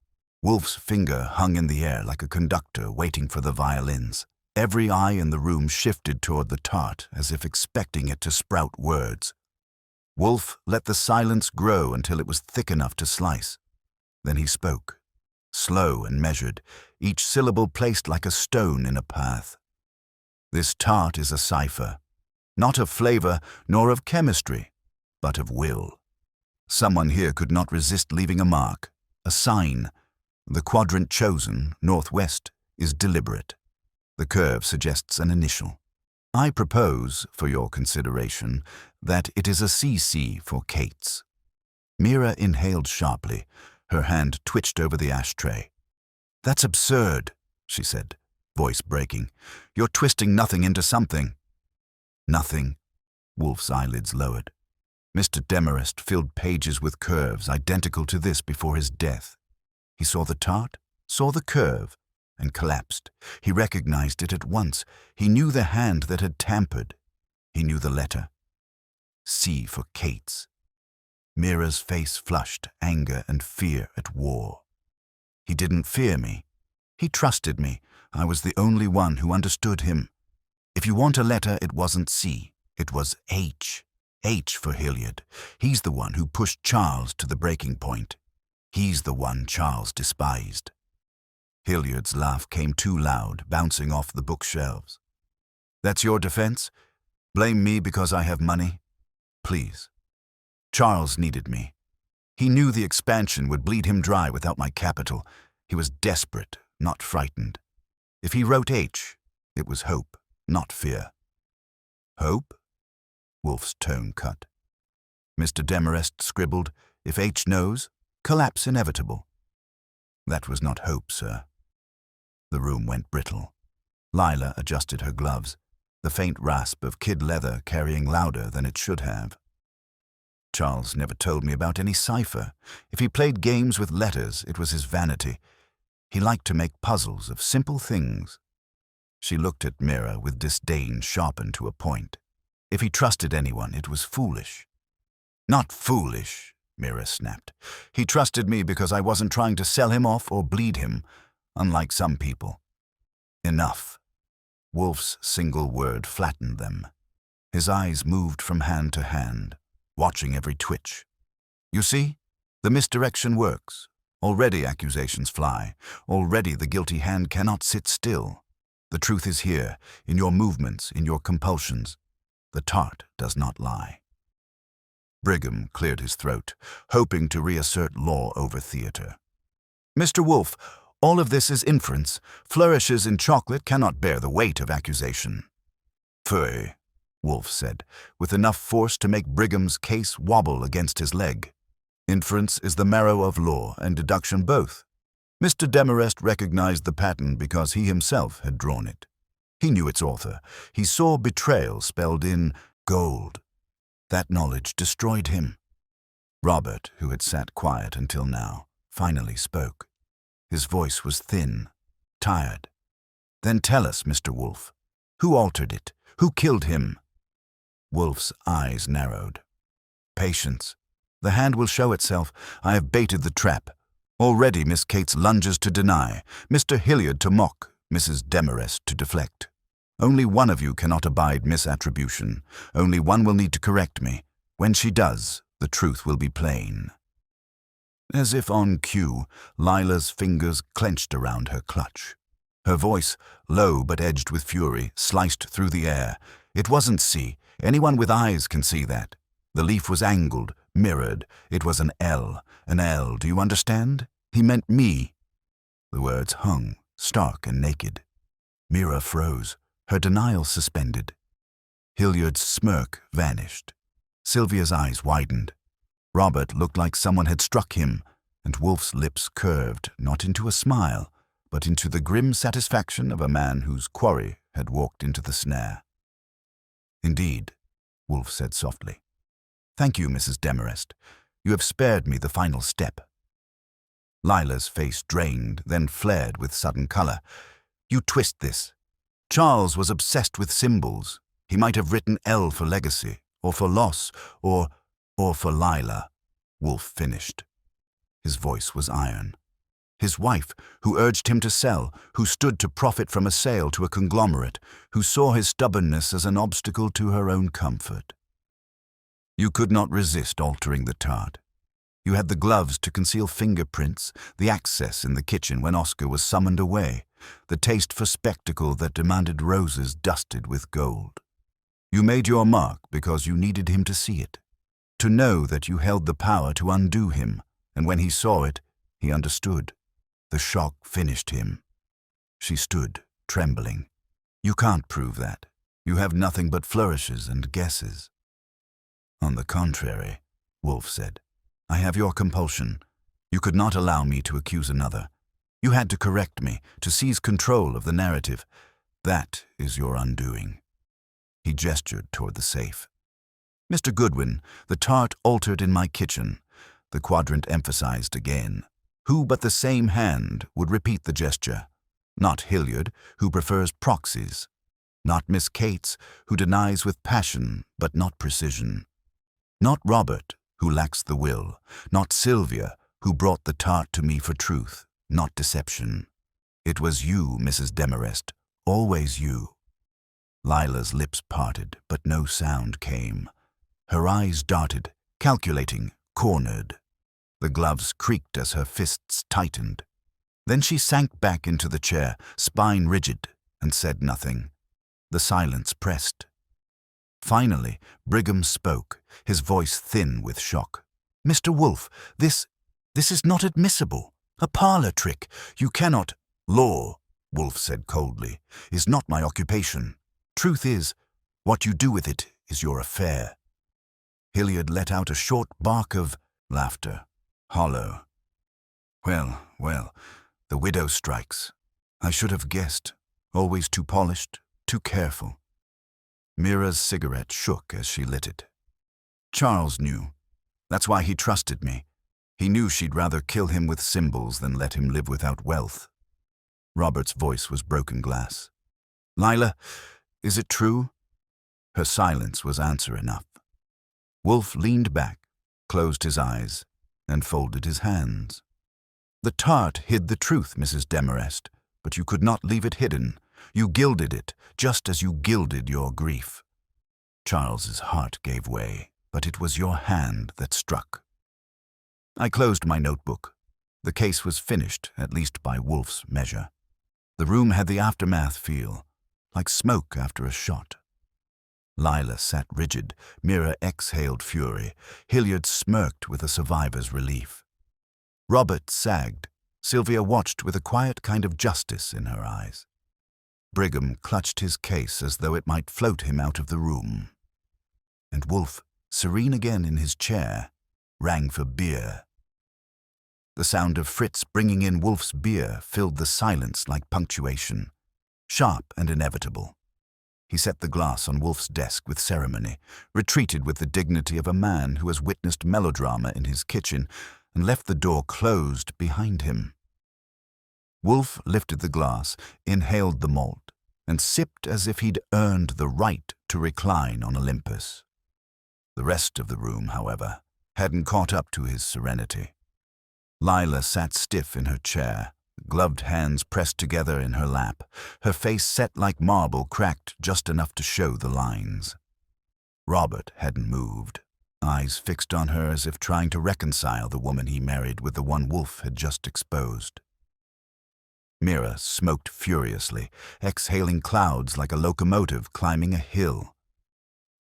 Wolfe's finger hung in the air like a conductor waiting for the violins. Every eye in the room shifted toward the Tart, as if expecting it to sprout words. Wolfe let the silence grow until it was thick enough to slice. Then he spoke, slow and measured, each syllable placed like a stone in a path. "This Tart is a cipher, not of flavor nor of chemistry, but of will. Someone here could not resist leaving a mark, a sign. The quadrant chosen, northwest, is deliberate. The curve suggests an initial. I propose, for your consideration, that it is a CC for Kate's." Mira inhaled sharply. Her hand twitched over the ashtray. "That's absurd," she said, voice breaking. "You're twisting nothing into something." "Nothing." Wolfe's eyelids lowered. Mr. Demarest filled pages with curves identical to this before his death. He saw the Tart, saw the curve, and collapsed. He recognized it at once. He knew the hand that had tampered. He knew the letter. C for Kate's. Mira's face flushed, anger and fear at war. He didn't fear me. He trusted me. I was the only one who understood him. If you want a letter, it wasn't C. It was H. H for Hilliard. He's the one who pushed Charles to the breaking point. He's the one Charles despised. Hilliard's laugh came too loud, bouncing off the bookshelves. "That's your defense? Blame me because I have money? Please. Charles needed me. He knew the expansion would bleed him dry without my capital. He was desperate, not frightened. If he wrote H, it was hope, not fear." "Hope?" Wolfe's tone cut. Mr. Demarest scribbled, "If H knows, collapse inevitable." "That was not hope, sir." The room went brittle. Lila adjusted her gloves, the faint rasp of kid leather carrying louder than it should have. "Charles never told me about any cipher. If he played games with letters, it was his vanity. He liked to make puzzles of simple things." She looked at Mira with disdain sharpened to a point. If he trusted anyone, it was foolish. Not foolish, Mira snapped. He trusted me because I wasn't trying to sell him off or bleed him, unlike some people. Enough. Wolfe's single word flattened them. His eyes moved from hand to hand, watching every twitch. You see? The misdirection works. Already accusations fly. Already the guilty hand cannot sit still. The truth is here, in your movements, in your compulsions. The tart does not lie. Brigham cleared his throat, hoping to reassert law over theater. Mr. Wolfe, all of this is inference. Flourishes in chocolate cannot bear the weight of accusation. Phooey, Wolfe said, with enough force to make Brigham's case wobble against his leg. Inference is the marrow of law and deduction both. Mr. Demarest recognized the pattern because he himself had drawn it. He knew its author. He saw betrayal spelled in gold. That knowledge destroyed him. Robert, who had sat quiet until now, finally spoke. His voice was thin, tired. Then tell us, Mr. Wolfe. Who altered it? Who killed him? Wolfe's eyes narrowed. Patience. The hand will show itself. I have baited the trap. Already Miss Cates lunges to deny, Mr. Hilliard to mock, Mrs. Demarest to deflect. Only one of you cannot abide misattribution. Only one will need to correct me. When she does, the truth will be plain. As if on cue, Lila's fingers clenched around her clutch. Her voice, low but edged with fury, sliced through the air. It wasn't C. Anyone with eyes can see that. The leaf was angled, mirrored. It was an L. An L, do you understand? He meant me. The words hung, stark and naked. Mira froze, her denial suspended. Hilliard's smirk vanished. Sylvia's eyes widened. Robert looked like someone had struck him, and Wolfe's lips curved, not into a smile, but into the grim satisfaction of a man whose quarry had walked into the snare. Indeed, Wolfe said softly. Thank you, Mrs. Demarest. You have spared me the final step. Lila's face drained, then flared with sudden color. You twist this. Charles was obsessed with symbols. He might have written L for legacy, or for loss, or for Lila, Wolfe finished. His voice was iron. His wife, who urged him to sell, who stood to profit from a sale to a conglomerate, who saw his stubbornness as an obstacle to her own comfort. You could not resist altering the tart. You had the gloves to conceal fingerprints, the access in the kitchen when Oscar was summoned away, the taste for spectacle that demanded roses dusted with gold. You made your mark because you needed him to see it, to know that you held the power to undo him, and when he saw it, he understood. The shock finished him. She stood, trembling. You can't prove that. You have nothing but flourishes and guesses. On the contrary, Wolfe said, I have your compulsion. You could not allow me to accuse another. You had to correct me, to seize control of the narrative. That is your undoing. He gestured toward the safe. Mr. Goodwin, the tart altered in my kitchen. The quadrant emphasized again. Who but the same hand would repeat the gesture? Not Hilliard, who prefers proxies. Not Miss Cates, who denies with passion but not precision. Not Robert, who lacks the will. Not Sylvia, who brought the tart to me for truth, not deception. It was you, Mrs. Demarest, always you. Lila's lips parted, but no sound came. Her eyes darted, calculating, cornered. The gloves creaked as her fists tightened. Then she sank back into the chair, spine rigid, and said nothing. The silence pressed. Finally, Brigham spoke, his voice thin with shock. Mr. Wolfe, this is not admissible. A parlor trick. You cannot— Law, Wolfe said coldly, is not my occupation. Truth is, what you do with it is your affair. Hilliard let out a short bark of laughter, hollow. Well, the widow strikes. I should have guessed. Always too polished, too careful. Mira's cigarette shook as she lit it. Charles knew. That's why he trusted me. He knew she'd rather kill him with symbols than let him live without wealth. Robert's voice was broken glass. Lila, is it true? Her silence was answer enough. Wolfe leaned back, closed his eyes, and folded his hands. The tart hid the truth, Mrs. Demarest, but you could not leave it hidden. You gilded it, just as you gilded your grief. Charles's heart gave way, but it was your hand that struck. I closed my notebook. The case was finished, at least by Wolfe's measure. The room had the aftermath feel, like smoke after a shot. Lila sat rigid, Mira exhaled fury, Hilliard smirked with a survivor's relief. Robert sagged. Sylvia watched with a quiet kind of justice in her eyes. Brigham clutched his case as though it might float him out of the room. And Wolfe, serene again in his chair, rang for beer. The sound of Fritz bringing in Wolfe's beer filled the silence like punctuation, sharp and inevitable. He set the glass on Wolfe's desk with ceremony, retreated with the dignity of a man who has witnessed melodrama in his kitchen, and left the door closed behind him. Wolfe lifted the glass, inhaled the malt, and sipped as if he'd earned the right to recline on Olympus. The rest of the room, however, hadn't caught up to his serenity. Lila sat stiff in her chair, gloved hands pressed together in her lap, her face set like marble cracked just enough to show the lines. Robert hadn't moved, eyes fixed on her as if trying to reconcile the woman he married with the one Wolfe had just exposed. Mira smoked furiously, exhaling clouds like a locomotive climbing a hill.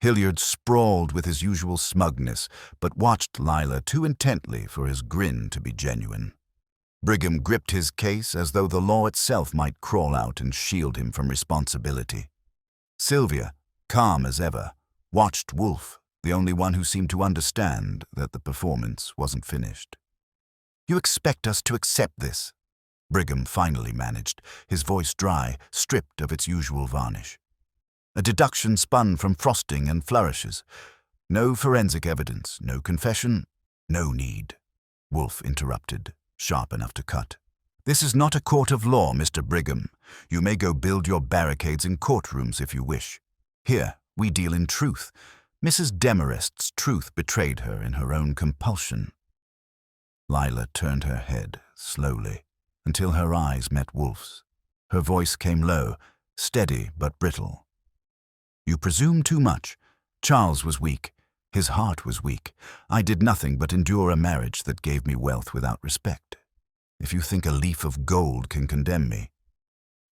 Hilliard sprawled with his usual smugness, but watched Lila too intently for his grin to be genuine. Brigham gripped his case as though the law itself might crawl out and shield him from responsibility. Sylvia, calm as ever, watched Wolfe, the only one who seemed to understand that the performance wasn't finished. "You expect us to accept this?" Brigham finally managed, his voice dry, stripped of its usual varnish. A deduction spun from frosting and flourishes. No forensic evidence, no confession, no need. Wolfe interrupted, sharp enough to cut. "This is not a court of law, Mr. Brigham. You may go build your barricades in courtrooms if you wish. Here, we deal in truth. Mrs. Demarest's truth betrayed her in her own compulsion." Lila turned her head, slowly, until her eyes met Wolfe's. Her voice came low, steady but brittle. "You presume too much. Charles was weak. His heart was weak. I did nothing but endure a marriage that gave me wealth without respect. If you think a leaf of gold can condemn me—"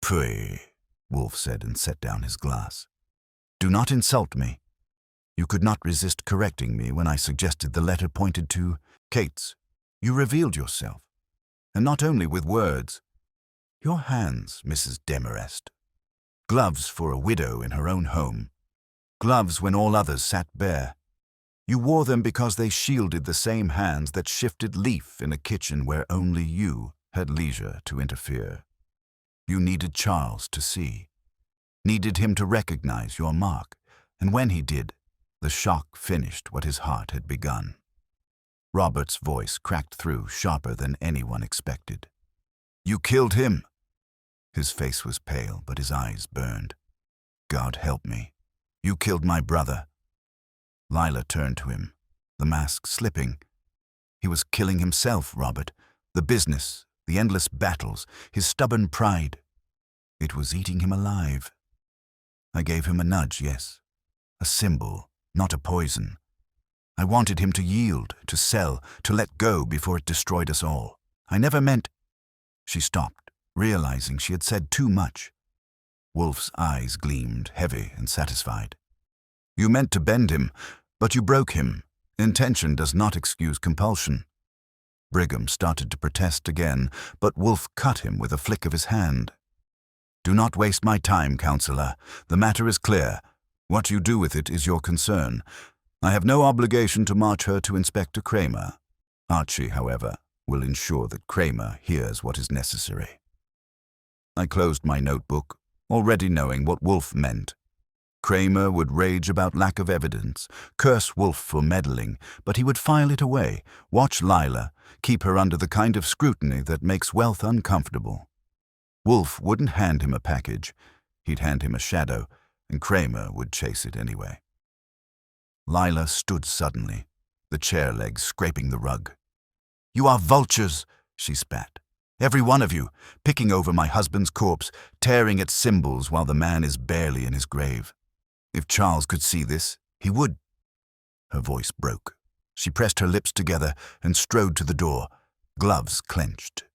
"Pray," Wolfe said and set down his glass. "Do not insult me. You could not resist correcting me when I suggested the letter pointed to Kate's. You revealed yourself, and not only with words. Your hands, Mrs. Demarest. Gloves for a widow in her own home. Gloves when all others sat bare. You wore them because they shielded the same hands that shifted leaf in a kitchen where only you had leisure to interfere. You needed Charles to see, needed him to recognize your mark, and when he did, the shock finished what his heart had begun." Robert's voice cracked through, sharper than anyone expected. "You killed him." His face was pale, but his eyes burned. "God help me. You killed my brother." Lila turned to him, the mask slipping. "He was killing himself, Robert. The business, the endless battles, his stubborn pride. It was eating him alive. I gave him a nudge, yes. A symbol, not a poison. I wanted him to yield, to sell, to let go before it destroyed us all. I never meant—" She stopped, realizing she had said too much. Wolfe's eyes gleamed, heavy and satisfied. "You meant to bend him, but you broke him. Intention does not excuse compulsion." Brigham started to protest again, but Wolfe cut him with a flick of his hand. "Do not waste my time, counselor. The matter is clear. What you do with it is your concern. I have no obligation to march her to Inspector Kramer. Archie, however, will ensure that Kramer hears what is necessary." I closed my notebook, already knowing what Wolfe meant. Kramer would rage about lack of evidence, curse Wolfe for meddling, but he would file it away, watch Lila, keep her under the kind of scrutiny that makes wealth uncomfortable. Wolfe wouldn't hand him a package. He'd hand him a shadow, and Kramer would chase it anyway. Lila stood suddenly, the chair legs scraping the rug. "You are vultures," she spat. "Every one of you, picking over my husband's corpse, tearing at symbols while the man is barely in his grave. If Charles could see this, he would." Her voice broke. She pressed her lips together and strode to the door, gloves clenched.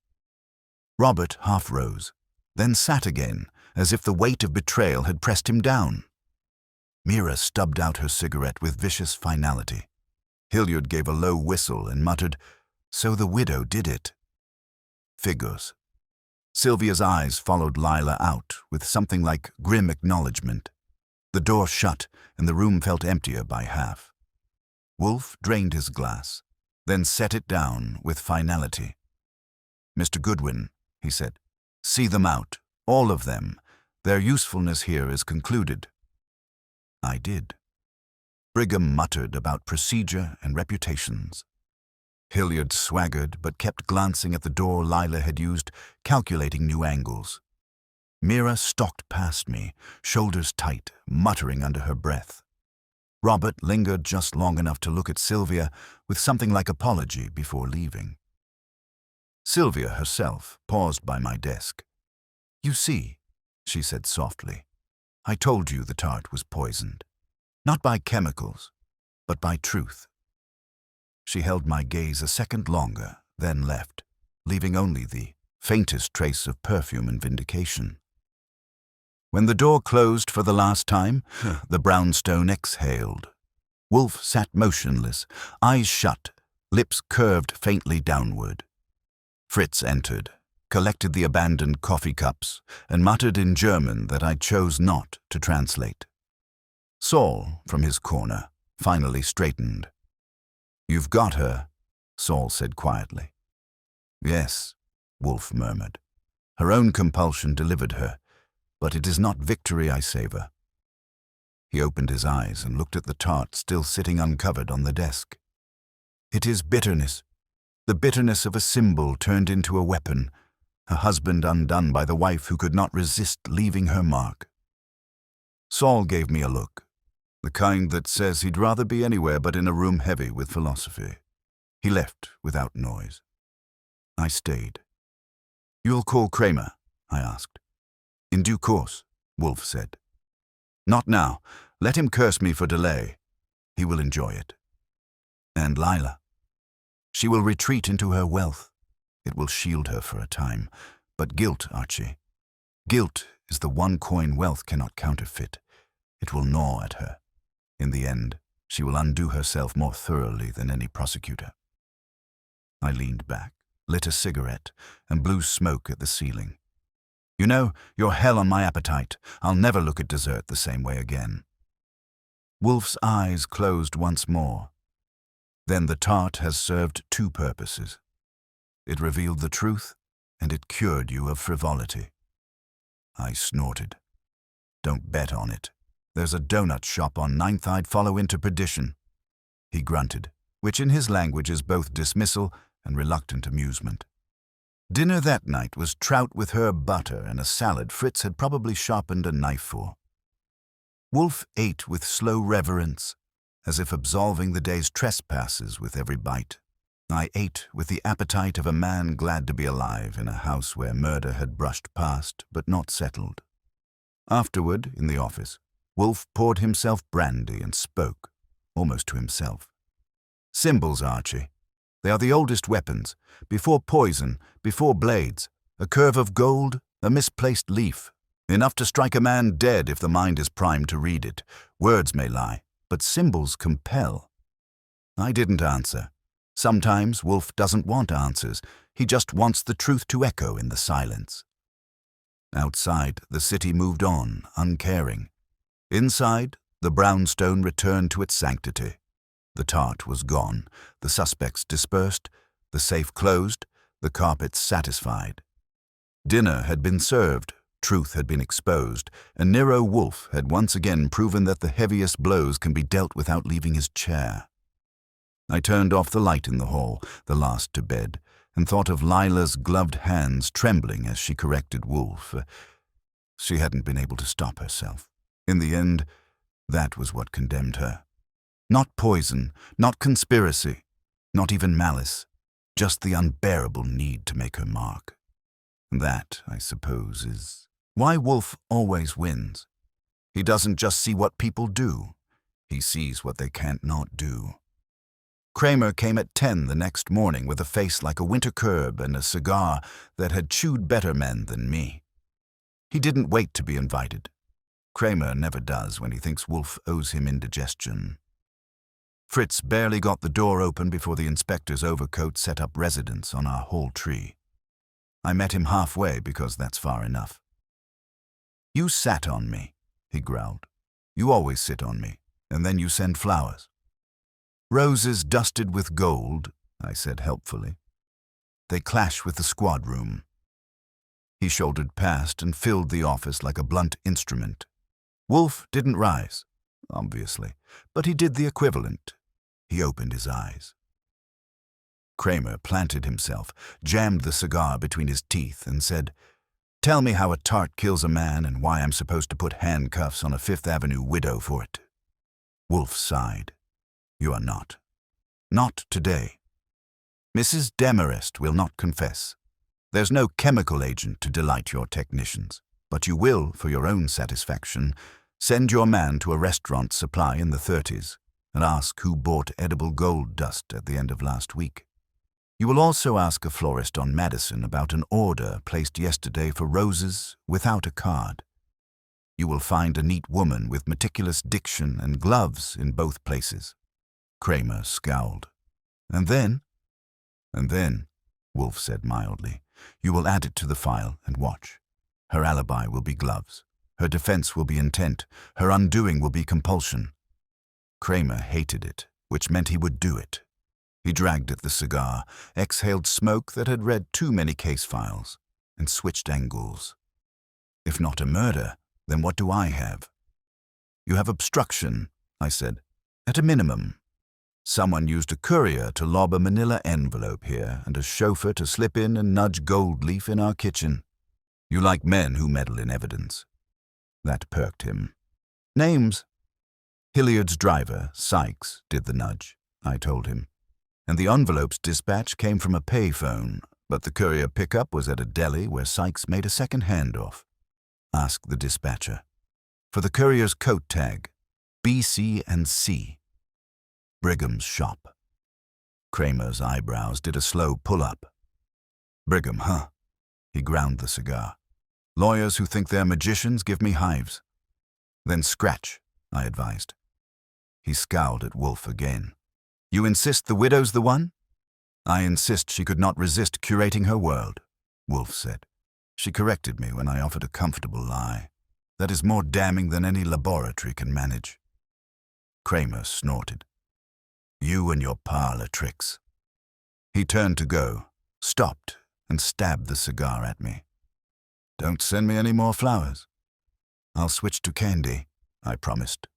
Robert half rose, then sat again, as if the weight of betrayal had pressed him down. Mira stubbed out her cigarette with vicious finality. Hilliard gave a low whistle and muttered, "So the widow did it." Figures. Sylvia's eyes followed Lila out with something like grim acknowledgement. The door shut, and the room felt emptier by half. Wolfe drained his glass, then set it down with finality. "Mr. Goodwin," he said, "see them out, all of them. Their usefulness here is concluded." I did. Brigham muttered about procedure and reputations. Hilliard swaggered but kept glancing at the door Lila had used, calculating new angles. Mira stalked past me, shoulders tight, muttering under her breath. Robert lingered just long enough to look at Sylvia with something like apology before leaving. Sylvia herself paused by my desk. "You see," she said softly, "I told you the tart was poisoned. Not by chemicals, but by truth." She held my gaze a second longer, then left, leaving only the faintest trace of perfume and vindication. When the door closed for the last time, the brownstone exhaled. Wolfe sat motionless, eyes shut, lips curved faintly downward. Fritz entered, collected the abandoned coffee cups, and muttered in German that I chose not to translate. Saul, from his corner, finally straightened. "You've got her," Saul said quietly. "Yes," Wolfe murmured. "Her own compulsion delivered her, but it is not victory I savor." He opened his eyes and looked at the tart still sitting uncovered on the desk. "It is bitterness, the bitterness of a symbol turned into a weapon, a husband undone by the wife who could not resist leaving her mark." Saul gave me a look, the kind that says he'd rather be anywhere but in a room heavy with philosophy. He left without noise. I stayed. "You'll call Kramer?" I asked. "In due course," Wolfe said. "Not now. Let him curse me for delay. He will enjoy it." And Lila. She will retreat into her wealth. It will shield her for a time. But guilt, Archie. Guilt is the one coin wealth cannot counterfeit. It will gnaw at her. In the end, she will undo herself more thoroughly than any prosecutor. I leaned back, lit a cigarette, and blew smoke at the ceiling. "You know, you're hell on my appetite. I'll never look at dessert the same way again." Wolfe's eyes closed once more. "Then the tart has served two purposes. It revealed the truth, and it cured you of frivolity." I snorted. "Don't bet on it. There's a donut shop on 9th I'd follow into perdition." He grunted, which in his language is both dismissal and reluctant amusement. Dinner that night was trout with herb butter and a salad Fritz had probably sharpened a knife for. Wolfe ate with slow reverence, as if absolving the day's trespasses with every bite. I ate with the appetite of a man glad to be alive in a house where murder had brushed past but not settled. Afterward, in the office, Wolfe poured himself brandy and spoke, almost to himself. "Symbols, Archie. They are the oldest weapons. Before poison, before blades, a curve of gold, a misplaced leaf. Enough to strike a man dead if the mind is primed to read it. Words may lie, but symbols compel." I didn't answer. Sometimes Wolfe doesn't want answers. He just wants the truth to echo in the silence. Outside, the city moved on, uncaring. Inside, the brownstone returned to its sanctity. The tart was gone, the suspects dispersed, the safe closed, the carpets satisfied. Dinner had been served, truth had been exposed, and Nero Wolfe had once again proven that the heaviest blows can be dealt without leaving his chair. I turned off the light in the hall, the last to bed, and thought of Lila's gloved hands trembling as she corrected Wolfe. She hadn't been able to stop herself. In the end, that was what condemned her. Not poison, not conspiracy, not even malice, just the unbearable need to make her mark. That, I suppose, is why Wolfe always wins. He doesn't just see what people do, he sees what they can't not do. Kramer came at 10 the next morning with a face like a winter curb and a cigar that had chewed better men than me. He didn't wait to be invited. Kramer never does when he thinks Wolfe owes him indigestion. Fritz barely got the door open before the inspector's overcoat set up residence on our hall tree. I met him halfway because that's far enough. "You sat on me," he growled. "You always sit on me, and then you send flowers." "Roses dusted with gold," I said helpfully. "They clash with the squad room." He shouldered past and filled the office like a blunt instrument. Wolfe didn't rise, obviously, but he did the equivalent. He opened his eyes. Kramer planted himself, jammed the cigar between his teeth, and said, "Tell me how a tart kills a man and why I'm supposed to put handcuffs on a Fifth Avenue widow for it." Wolfe sighed. "You are not. Not today. Mrs. Demarest will not confess. There's no chemical agent to delight your technicians, but you will, for your own satisfaction, send your man to a restaurant supply in the 30s and ask who bought edible gold dust at the end of last week. You will also ask a florist on Madison about an order placed yesterday for roses without a card. You will find a neat woman with meticulous diction and gloves in both places." Kramer scowled. And then, Wolfe said mildly, "you will add it to the file and watch. Her alibi will be gloves. Her defense will be intent. Her undoing will be compulsion." Kramer hated it, which meant he would do it. He dragged at the cigar, exhaled smoke that had read too many case files, and switched angles. "If not a murder, then what do I have?" "You have obstruction," I said, "at a minimum. Someone used a courier to lob a manila envelope here and a chauffeur to slip in and nudge gold leaf in our kitchen. You like men who meddle in evidence." That perked him. "Names?" "Hilliard's driver, Sykes, did the nudge," I told him. "And the envelope's dispatch came from a payphone, but the courier pickup was at a deli where Sykes made a second handoff. Ask the dispatcher. For the courier's coat tag, BC and C. Brigham's shop." Kramer's eyebrows did a slow pull-up. "Brigham, huh?" He ground the cigar. "Lawyers who think they're magicians give me hives." "Then scratch," I advised. He scowled at Wolfe again. "You insist the widow's the one?" "I insist she could not resist curating her world," Wolfe said. "She corrected me when I offered a comfortable lie. That is more damning than any laboratory can manage." Kramer snorted. "You and your parlor tricks." He turned to go, stopped, and stabbed the cigar at me. "Don't send me any more flowers." "I'll switch to candy," I promised.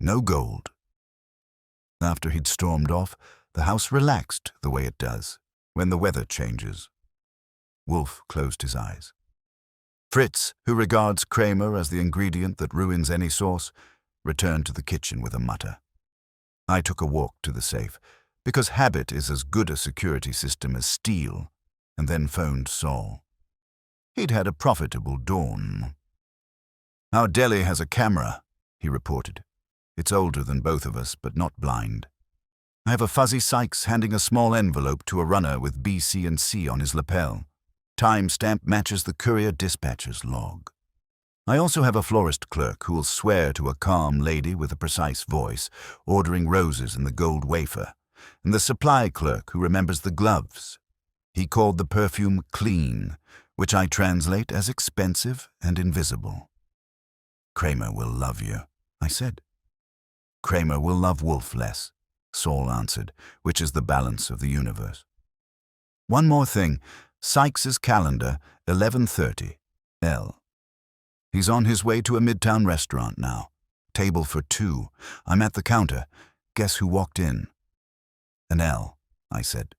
"No gold." After he'd stormed off, the house relaxed the way it does when the weather changes. Wolfe closed his eyes. Fritz, who regards Kramer as the ingredient that ruins any sauce, returned to the kitchen with a mutter. I took a walk to the safe, because habit is as good a security system as steel, and then phoned Saul. He'd had a profitable dawn. "Our deli has a camera," he reported. "It's older than both of us, but not blind. I have a fuzzy Sykes handing a small envelope to a runner with B, C, and C on his lapel. Timestamp matches the courier dispatcher's log. I also have a florist clerk who will swear to a calm lady with a precise voice, ordering roses in the gold wafer, and the supply clerk who remembers the gloves. He called the perfume clean, which I translate as expensive and invisible." "Kramer will love you," I said. "Kramer will love Wolfe less," Saul answered, "which is the balance of the universe. One more thing. Sykes's calendar, 11:30, L. He's on his way to a midtown restaurant now. Table for 2. I'm at the counter. Guess who walked in?" "An L," I said.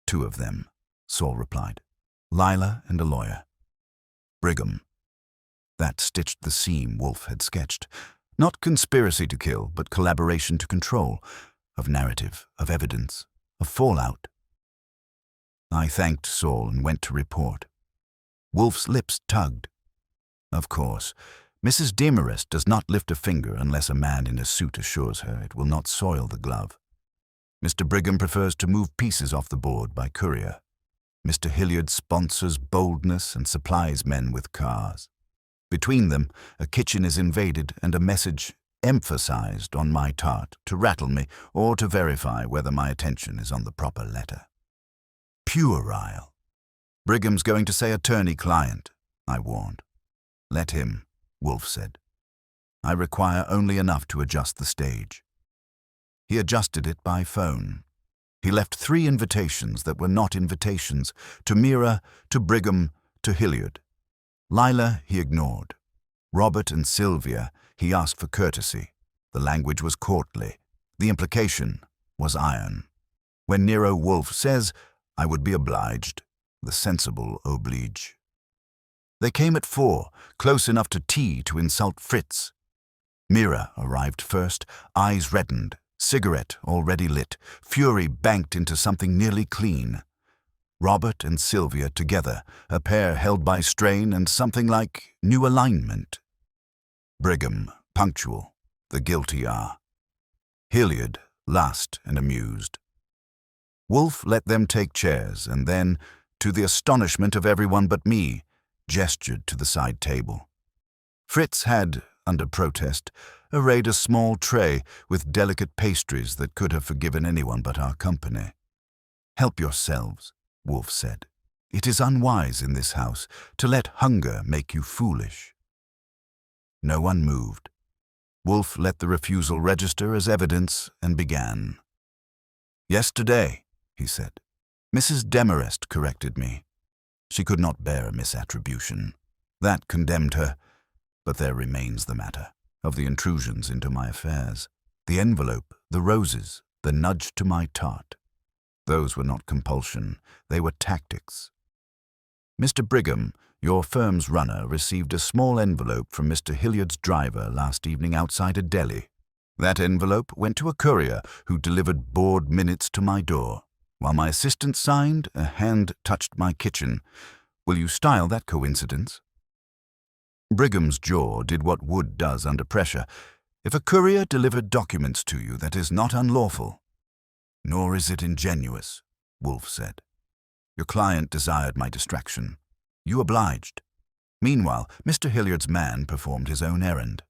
"2 of them," Saul replied. "Lila and a lawyer. Brigham." That stitched the seam Wolfe had sketched. Not conspiracy to kill, but collaboration to control. Of narrative, of evidence, of fallout. I thanked Saul and went to report. Wolfe's lips tugged. Of course, Mrs. Demarest does not lift a finger unless a man in a suit assures her it will not soil the glove. Mr. Brigham prefers to move pieces off the board by courier. Mr. Hilliard sponsors boldness and supplies men with cars. Between them, a kitchen is invaded and a message emphasized on my tart to rattle me or to verify whether my attention is on the proper letter. Puerile. Brigham's going to say attorney-client, I warned. Let him, Wolfe said. I require only enough to adjust the stage. He adjusted it by phone. He left 3 invitations that were not invitations, to Mira, to Brigham, to Hilliard. Lila he ignored. Robert and Sylvia he asked for courtesy. The language was courtly. The implication was iron. When Nero Wolfe says, I would be obliged, the sensible oblige. They came at 4, close enough to tea to insult Fritz. Mira arrived first, eyes reddened, cigarette already lit, fury banked into something nearly clean. Robert and Sylvia together, a pair held by strain and something like new alignment. Brigham, punctual, the guilty are. Hilliard, last and amused. Wolfe let them take chairs and then, to the astonishment of everyone but me, gestured to the side table. Fritz had, under protest, arrayed a small tray with delicate pastries that could have forgiven anyone but our company. Help yourselves, Wolfe said. It is unwise in this house to let hunger make you foolish. No one moved. Wolfe let the refusal register as evidence and began. Yesterday, he said, Mrs. Demarest corrected me. She could not bear a misattribution. That condemned her, but there remains the matter of the intrusions into my affairs. The envelope, the roses, the nudge to my tart. Those were not compulsion, they were tactics. Mr. Brigham, your firm's runner, received a small envelope from Mr. Hilliard's driver last evening outside a deli. That envelope went to a courier who delivered board minutes to my door. While my assistant signed, a hand touched my kitchen. Will you style that coincidence? Brigham's jaw did what wood does under pressure. If a courier delivered documents to you, that is not unlawful. Nor is it ingenuous, Wolfe said. Your client desired my distraction. You obliged. Meanwhile, Mr. Hilliard's man performed his own errand.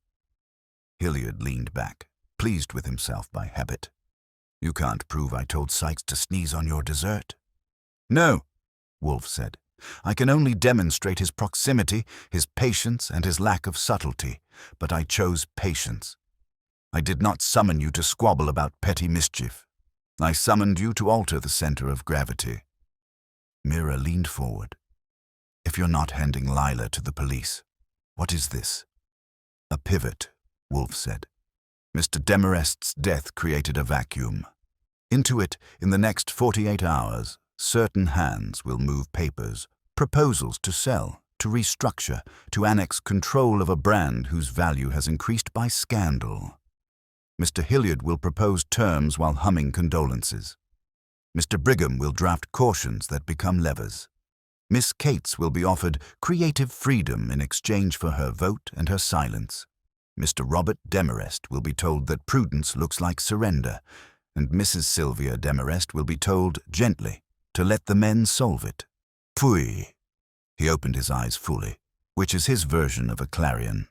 Hilliard leaned back, pleased with himself by habit. You can't prove I told Sykes to sneeze on your dessert. No, Wolfe said. I can only demonstrate his proximity, his patience, and his lack of subtlety, but I chose patience. I did not summon you to squabble about petty mischief. I summoned you to alter the center of gravity. Mira leaned forward. If you're not handing Lila to the police, what is this? A pivot, Wolfe said. Mr. Demarest's death created a vacuum. Into it, in the next 48 hours, certain hands will move papers, proposals to sell, to restructure, to annex control of a brand whose value has increased by scandal. Mr. Hilliard will propose terms while humming condolences. Mr. Brigham will draft cautions that become levers. Miss Cates will be offered creative freedom in exchange for her vote and her silence. Mr. Robert Demarest will be told that prudence looks like surrender, and Mrs. Sylvia Demarest will be told gently to let the men solve it. Pfui! He opened his eyes fully, which is his version of a clarion.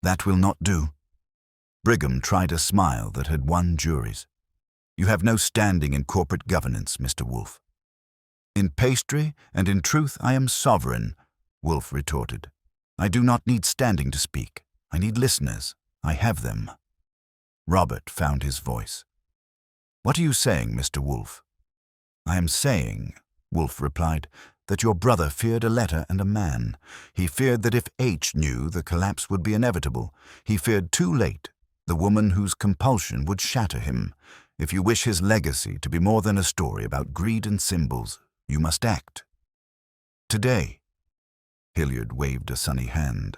That will not do. Brigham tried a smile that had won juries. You have no standing in corporate governance, Mr. Wolfe. In pastry and in truth I am sovereign, Wolfe retorted. I do not need standing to speak. I need listeners. I have them. Robert found his voice. What are you saying, Mr. Wolfe? I am saying, Wolfe replied, that your brother feared a letter and a man. He feared that if H knew, the collapse would be inevitable. He feared too late, the woman whose compulsion would shatter him. If you wish his legacy to be more than a story about greed and symbols, you must act. Today. Hilliard waved a sunny hand.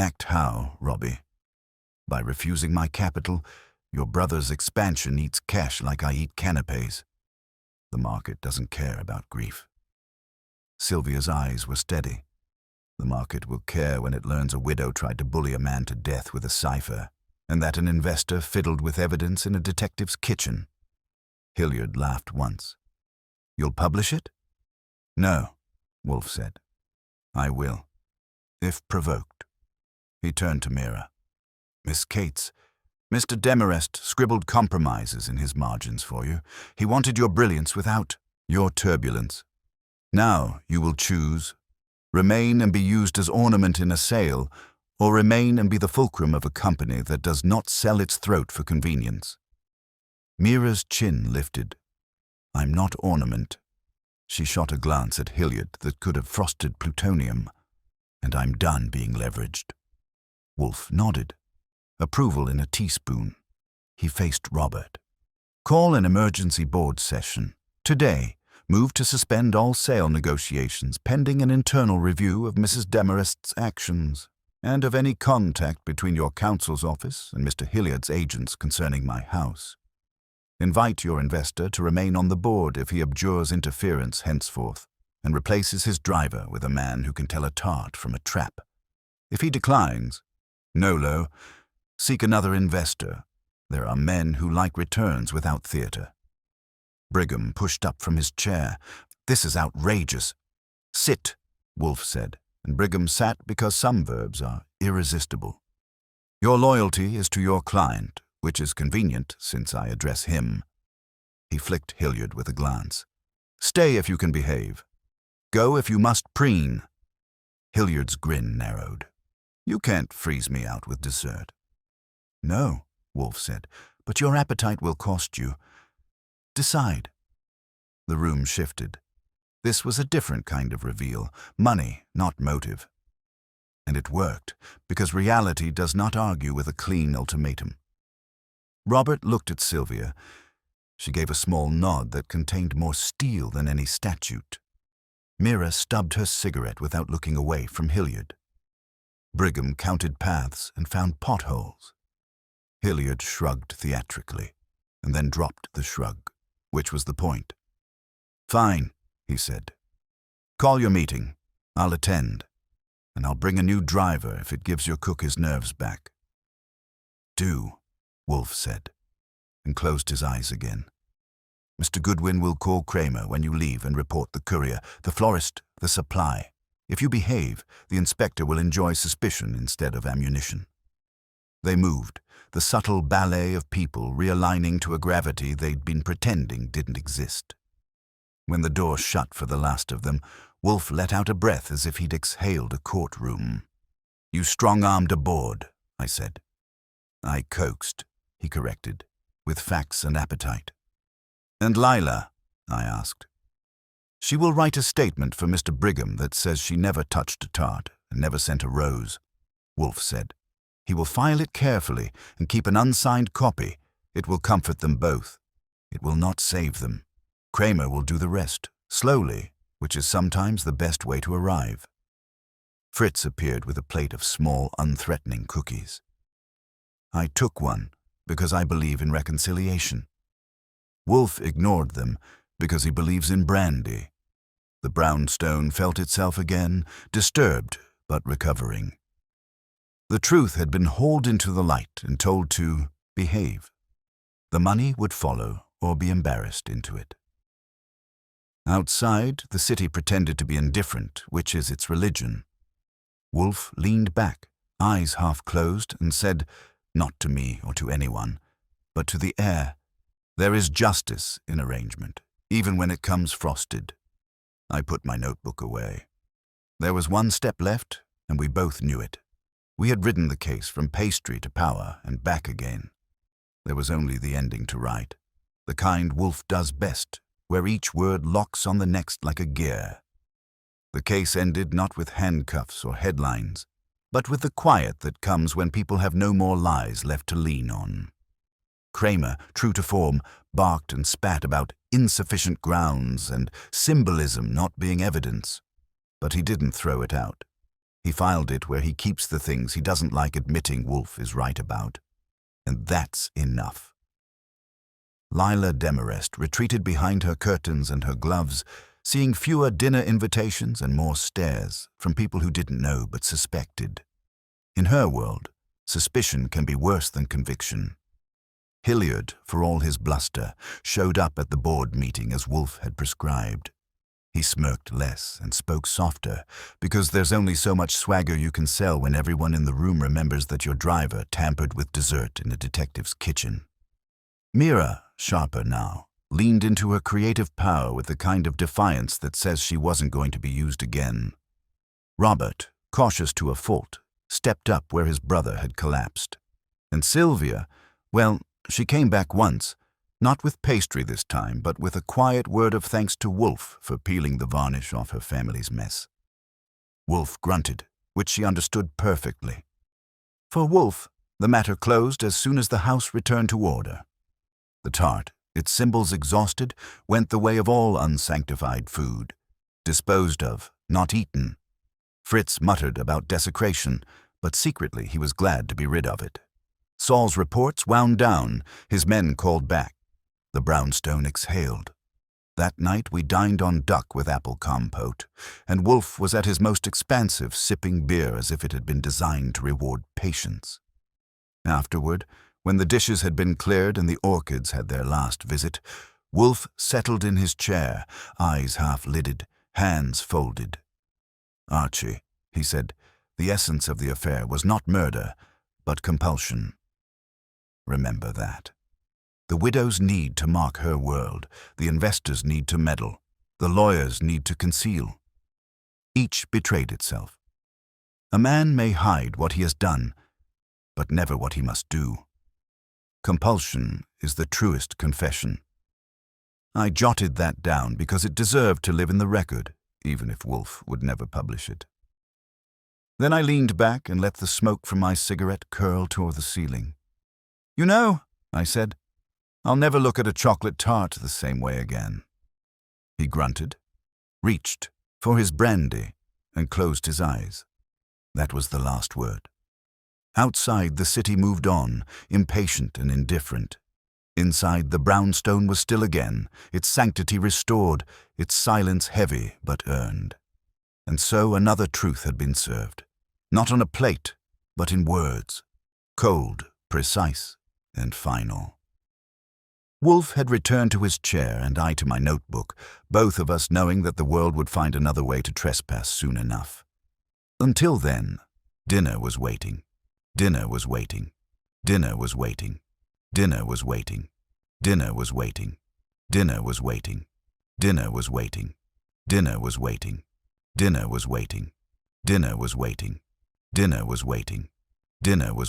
Act how, Robbie? By refusing my capital, your brother's expansion eats cash like I eat canapes. The market doesn't care about grief. Sylvia's eyes were steady. The market will care when it learns a widow tried to bully a man to death with a cipher, and that an investor fiddled with evidence in a detective's kitchen. Hilliard laughed once. You'll publish it? No, Wolfe said. I will, if provoked. He turned to Mira. Miss Cates, Mr. Demarest scribbled compromises in his margins for you. He wanted your brilliance without your turbulence. Now you will choose. Remain and be used as ornament in a sale, or remain and be the fulcrum of a company that does not sell its throat for convenience. Mira's chin lifted. I'm not ornament. She shot a glance at Hilliard that could have frosted plutonium. And I'm done being leveraged. Wolfe nodded. Approval in a teaspoon. He faced Robert. Call an emergency board session. Today, move to suspend all sale negotiations pending an internal review of Mrs. Demarest's actions and of any contact between your counsel's office and Mr. Hilliard's agents concerning my house. Invite your investor to remain on the board if he abjures interference henceforth and replaces his driver with a man who can tell a tart from a trap. If he declines, nolo, seek another investor. There are men who like returns without theater. Brigham pushed up from his chair. This is outrageous. Sit, Wolfe said, and Brigham sat because some verbs are irresistible. Your loyalty is to your client, which is convenient since I address him. He flicked Hilliard with a glance. Stay if you can behave. Go if you must preen. Hilliard's grin narrowed. You can't freeze me out with dessert. No, Wolfe said, but your appetite will cost you. Decide. The room shifted. This was a different kind of reveal, money, not motive. And it worked, because reality does not argue with a clean ultimatum. Robert looked at Sylvia. She gave a small nod that contained more steel than any statute. Mira stubbed her cigarette without looking away from Hilliard. Brigham counted paths and found potholes. Hilliard shrugged theatrically, and then dropped the shrug, which was the point. Fine, he said. Call your meeting. I'll attend, and I'll bring a new driver if it gives your cook his nerves back. Do, Wolfe said, and closed his eyes again. Mr. Goodwin will call Kramer when you leave and report the courier, the florist, the supply. If you behave, the inspector will enjoy suspicion instead of ammunition. They moved, the subtle ballet of people realigning to a gravity they'd been pretending didn't exist. When the door shut for the last of them, Wolfe let out a breath as if he'd exhaled a courtroom. You strong-armed a board, I said. I coaxed, he corrected, with facts and appetite. And Lila, I asked. She will write a statement for Mr. Brigham that says she never touched a tart and never sent a rose, Wolfe said. He will file it carefully and keep an unsigned copy. It will comfort them both. It will not save them. Kramer will do the rest, slowly, which is sometimes the best way to arrive. Fritz appeared with a plate of small, unthreatening cookies. I took one because I believe in reconciliation. Wolfe ignored them because he believes in brandy. The brownstone felt itself again, disturbed but recovering. The truth had been hauled into the light and told to behave. The money would follow or be embarrassed into it. Outside, the city pretended to be indifferent, which is its religion. Wolfe leaned back, eyes half closed, and said, not to me or to anyone, but to the air, there is justice in arrangement, even when it comes frosted. I put my notebook away. There was one step left, and we both knew it. We had ridden the case from pastry to power and back again. There was only the ending to write, the kind Wolfe does best, where each word locks on the next like a gear. The case ended not with handcuffs or headlines, but with the quiet that comes when people have no more lies left to lean on. Kramer, true to form, barked and spat about insufficient grounds and symbolism not being evidence, but he didn't throw it out. He filed it where he keeps the things he doesn't like admitting Wolfe is right about. And that's enough. Lila Demarest retreated behind her curtains and her gloves, seeing fewer dinner invitations and more stares from people who didn't know but suspected. In her world, suspicion can be worse than conviction. Hilliard, for all his bluster, showed up at the board meeting as Wolfe had prescribed. He smirked less and spoke softer, because there's only so much swagger you can sell when everyone in the room remembers that your driver tampered with dessert in a detective's kitchen. Mira, sharper now, leaned into her creative power with the kind of defiance that says she wasn't going to be used again. Robert, cautious to a fault, stepped up where his brother had collapsed. And Sylvia, well, she came back once, not with pastry this time, but with a quiet word of thanks to Wolfe for peeling the varnish off her family's mess. Wolfe grunted, which she understood perfectly. For Wolfe, the matter closed as soon as the house returned to order. The tart, its symbols exhausted, went the way of all unsanctified food. Disposed of, not eaten. Fritz muttered about desecration, but secretly he was glad to be rid of it. Saul's reports wound down, his men called back. The brownstone exhaled. That night we dined on duck with apple compote, and Wolfe was at his most expansive, sipping beer as if it had been designed to reward patience. Afterward, when the dishes had been cleared and the orchids had their last visit, Wolfe settled in his chair, eyes half-lidded, hands folded. "Archie," he said, "the essence of the affair was not murder, but compulsion. Remember that. The widow's need to mark her world, the investor's need to meddle, the lawyer's need to conceal. Each betrayed itself. A man may hide what he has done, but never what he must do. Compulsion is the truest confession." I jotted that down because it deserved to live in the record, even if Wolfe would never publish it. Then I leaned back and let the smoke from my cigarette curl toward the ceiling. "You know," I said, "I'll never look at a chocolate tart the same way again." He grunted, reached for his brandy, and closed his eyes. That was the last word. Outside, the city moved on, impatient and indifferent. Inside, the brownstone was still again, its sanctity restored, its silence heavy but earned. And so another truth had been served, not on a plate, but in words, cold, precise, and final. Wolfe had returned to his chair and I to my notebook, both of us knowing that the world would find another way to trespass soon enough. Until then, dinner was waiting. Dinner was waiting. Dinner was waiting. Dinner was waiting. Dinner was waiting. Dinner was waiting. Dinner was waiting. Dinner was waiting. Dinner was waiting. Dinner was waiting. Dinner was waiting. Dinner was